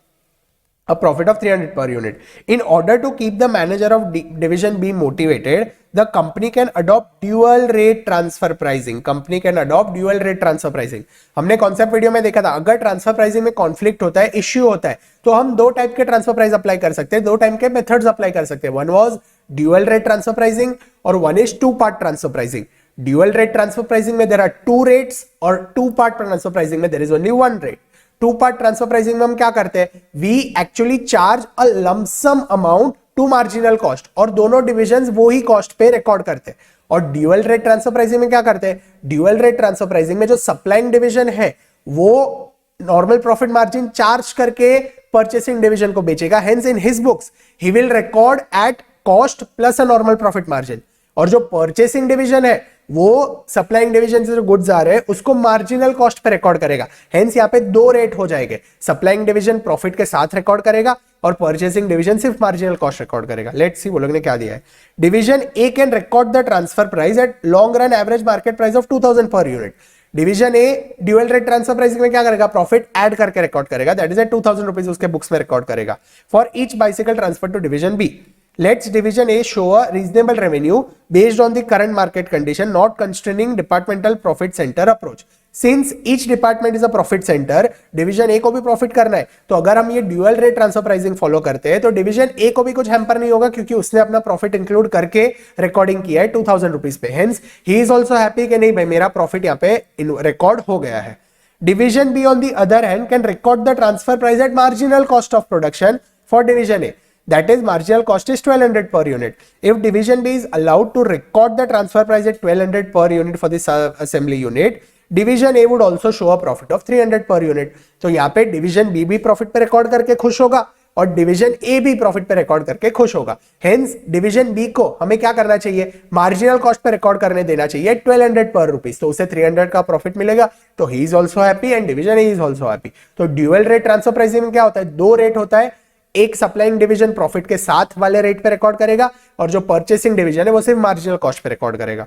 a profit of 300 per unit. In order to keep the manager of division B motivated, the company can adopt dual rate transfer pricing. Company can adopt dual rate transfer pricing. हमने concept video में देखा था, अगर transfer pricing में conflict होता है, issue होता है, तो हम दो टाइप के ट्रांसफर प्राइस अप्लाई कर सकते हैं, दो टाइप के मेथड्स अप्लाई कर सकते हैं. One was dual rate transfer pricing और one is two part transfer pricing. Dual rate transfer pricing में देयर आर टू रेट्स और टू पार्ट ट्रांसफर प्राइसिंग में there is only one rate. Two part transfer pricing में हम क्या करते हैं, we actually charge a lump sum amount to marginal cost और दोनों डिविजन्स वो ही कॉस्ट पे रिकॉर्ड करते हैं. और ड्यूअल रेट ट्रांसफर प्राइसिंग में क्या करते हैं, ड्यूअल रेट ट्रांसफर प्राइसिंग में जो सप्लाइंग डिवीजन है वो नॉर्मल प्रॉफिट मार्जिन चार्ज करके परचेसिंग डिवीजन को बेचेगा. Hence in his books he will record at cost plus a normal profit margin. और जो परचेसिंग डिवीजन है वो सप्लाइंग डिवीजन से जो गुड्स आ रहे हैं उसको मार्जिनल कॉस्ट पे रिकॉर्ड करेगा. हेंस यहाँ पे दो रेट हो जाएंगे, सप्लाइंग डिवीजन प्रॉफिट के साथ रिकॉर्ड करेगा और परचेसिंग डिवीजन सिर्फ मार्जिनल कॉस्ट रिकॉर्ड करेगा. लेट्स सी वो लोग ने क्या दिया है. Division A can record the transfer price at long run average market price of 2000 per unit. Division A dual rate transfer pricing में क्या करेगा, प्रॉफिट ऐड करके रिकॉर्ड करेगा, दैट इज एट 2000 रुपीज उसके बुक्स में रिकॉर्ड करेगा for each bicycle transfer to division B. Let's division A show a reasonable revenue based on the current market condition, not constraining departmental profit center approach. Since each department is a profit center, division A को भी profit करना है, तो अगर हम ये dual rate transfer pricing follow करते हैं तो division A को भी कुछ hamper नहीं होगा क्योंकि उसने अपना profit include करके recording किया है 2000 रुपीज पे. Hence he is also happy कि नहीं भाई मेरा profit यहाँ पे record हो गया है. Division B on the other hand can record the transfer price at marginal cost of production for division A. That is marginal cost is 1200 per unit. If division B is allowed to record the transfer price at 1200 per unit for this assembly unit, division A would also show a profit of 300 per unit. तो यहाँ पे division B भी profit पे record करके खुश होगा और division A भी profit पे record करके खुश होगा. Hence division B को हमें क्या करना चाहिए, marginal cost पे record करने देना चाहिए 1200 per rupees. तो उसे 300 का profit मिलेगा, तो he is also happy and division A is also happy. तो dual rate transfer pricing में क्या होता है, दो रेट होता है, एक सप्लाइंग डिवीजन प्रॉफिट के साथ वाले रेट पे रिकॉर्ड करेगा और जो परचेसिंग डिवीजन है वो सिर्फ मार्जिनल कॉस्ट पे रिकॉर्ड करेगा.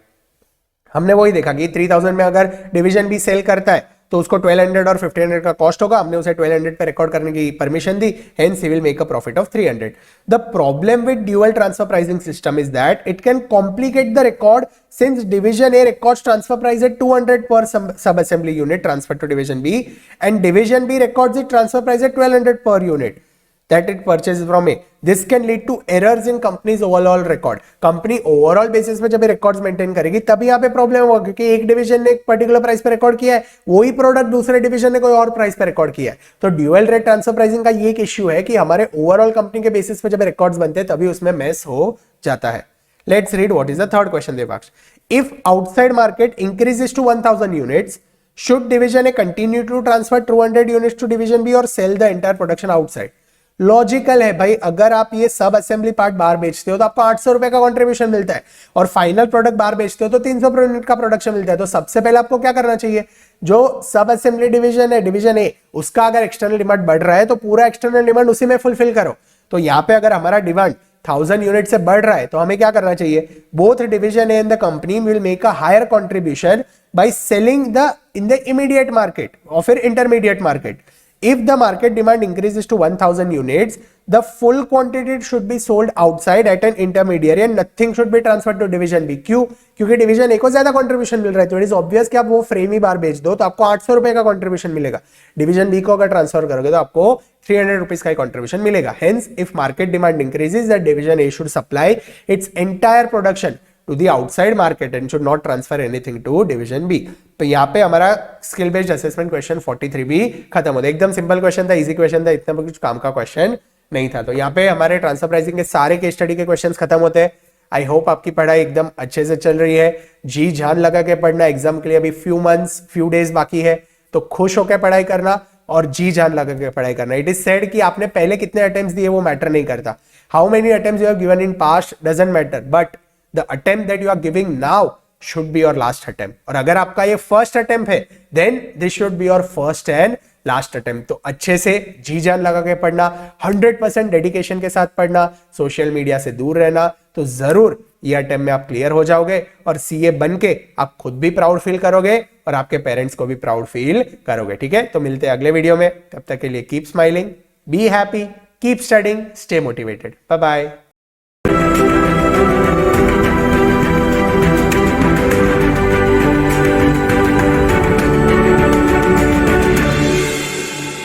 हमने वही देखा कि 3000 में अगर डिवीजन बी सेल करता है तो उसको 1200 और 1500 का कॉस्ट होगा, हमने उसे 1200 पे रिकॉर्ड करने की परमिशन दी, hence he will make a profit of 300. The problem with dual transfer pricing system is that it can complicate the record since division A records transfer price at 200 per sub assembly unit transfer to division B and division B records it transfer price at 1200 per unit that it purchases from A. This can lead to errors in company's overall record. Company overall basis पे जब records maintain करेगी तभी यहाँ पे problem होगा क्योंकि एक division ने एक पर्टिकुलर प्राइस पे रिकॉर्ड किया है, वही प्रोडक्ट दूसरे डिवीजन ने कोई और प्राइस पे रिकॉर्ड किया है. तो ड्यूअल रेट ट्रांसफर प्राइसिंग का ये एक इश्यू है कि हमारे ओवरऑल कंपनी के बेसिस पे जब रिकॉर्ड्स बनते हैं तभी उसमें मेस हो जाता है. Let's read what is the third question they pass. If outside market increases to 1000 units, should division A continue to transfer 200 units to division B or sell the entire production outside? Logical है भाई, अगर आप ये सब assembly part बाहर बेचते हो तो आपको 800 रुपए का कंट्रीब्यूशन मिलता है और फाइनल प्रोडक्ट बाहर बेचते हो तो 300 यूनिट का प्रोडक्शन मिलता है. तो सबसे पहले आपको क्या करना चाहिए, जो सब असेंबली डिवीजन है डिवीजन ए, उसका अगर एक्सटर्नल डिमांड बढ़ रहा है तो पूरा एक्सटर्नल डिमांड उसी में फुलफिल करो. तो यहाँ पे अगर हमारा डिमांड 1000 यूनिट से बढ़ रहा है तो हमें क्या करना चाहिए, both division A and the company will make a higher contribution by selling the in the immediate market और फिर intermediate market. If the market demand increases to 1000 units, the full quantity should be sold outside at an intermediary and nothing should be transferred to division B. क्यों? क्योंकि division A को ज्यादा contribution मिल रहा है तो इट इज ऑब्वियस कि आप वो फ्रेम ही बार बेच दो तो आपको 800 रुपए का कंट्रीब्यूशन मिलेगा. डिवीजन बी को अगर ट्रांसफर करोगे तो आपको 300 रुपीज का कंट्रीब्यूशन मिलेगा. Hence if market demand increases the division A should supply its entire production to the outside market and should not transfer anything to division B. तो यहाँ पे हमारा स्किल बेस्ड असेसमेंट क्वेश्चन 43 भी खत्म होता है. एकदम सिंपल क्वेश्चन था, इजी क्वेश्चन था, इतना कुछ काम का क्वेश्चन नहीं था. तो यहाँ पे हमारे ट्रांसफर प्राइसिंग के सारे केस स्टडी के क्वेश्चंस खत्म होते हैं. आई होप आपकी पढ़ाई एकदम अच्छे से चल रही है, जी जान लगा के पढ़ना. एग्जाम के लिए अभी फ्यू डेज बाकी है तो खुश होकर पढ़ाई करना और जी जान लगा के पढ़ाई करना. इट इज सेड कि आपने पहले कितने अटेम्प्ट्स दिए वो मैटर नहीं करता. How many attempts you have given in past doesn't matter, but the attempt that you are giving now should be your last attempt. और अगर आपका ये फर्स्ट अटेम्प्ट है then this should be your first and last attempt. तो अच्छे से जी जान लगा के पढ़ना, 100% डेडिकेशन के साथ पढ़ना, सोशल मीडिया से दूर रहना, तो जरूर ये अटेम्प्ट में आप क्लियर हो जाओगे और सीए बन के आप खुद भी प्राउड फील करोगे और आपके पेरेंट्स को भी प्राउड फील करोगे. ठीक है, तो मिलते हैं अगले वीडियो में. तब तक के लिए keep smiling, be happy, keep studying, stay motivated. Bye bye.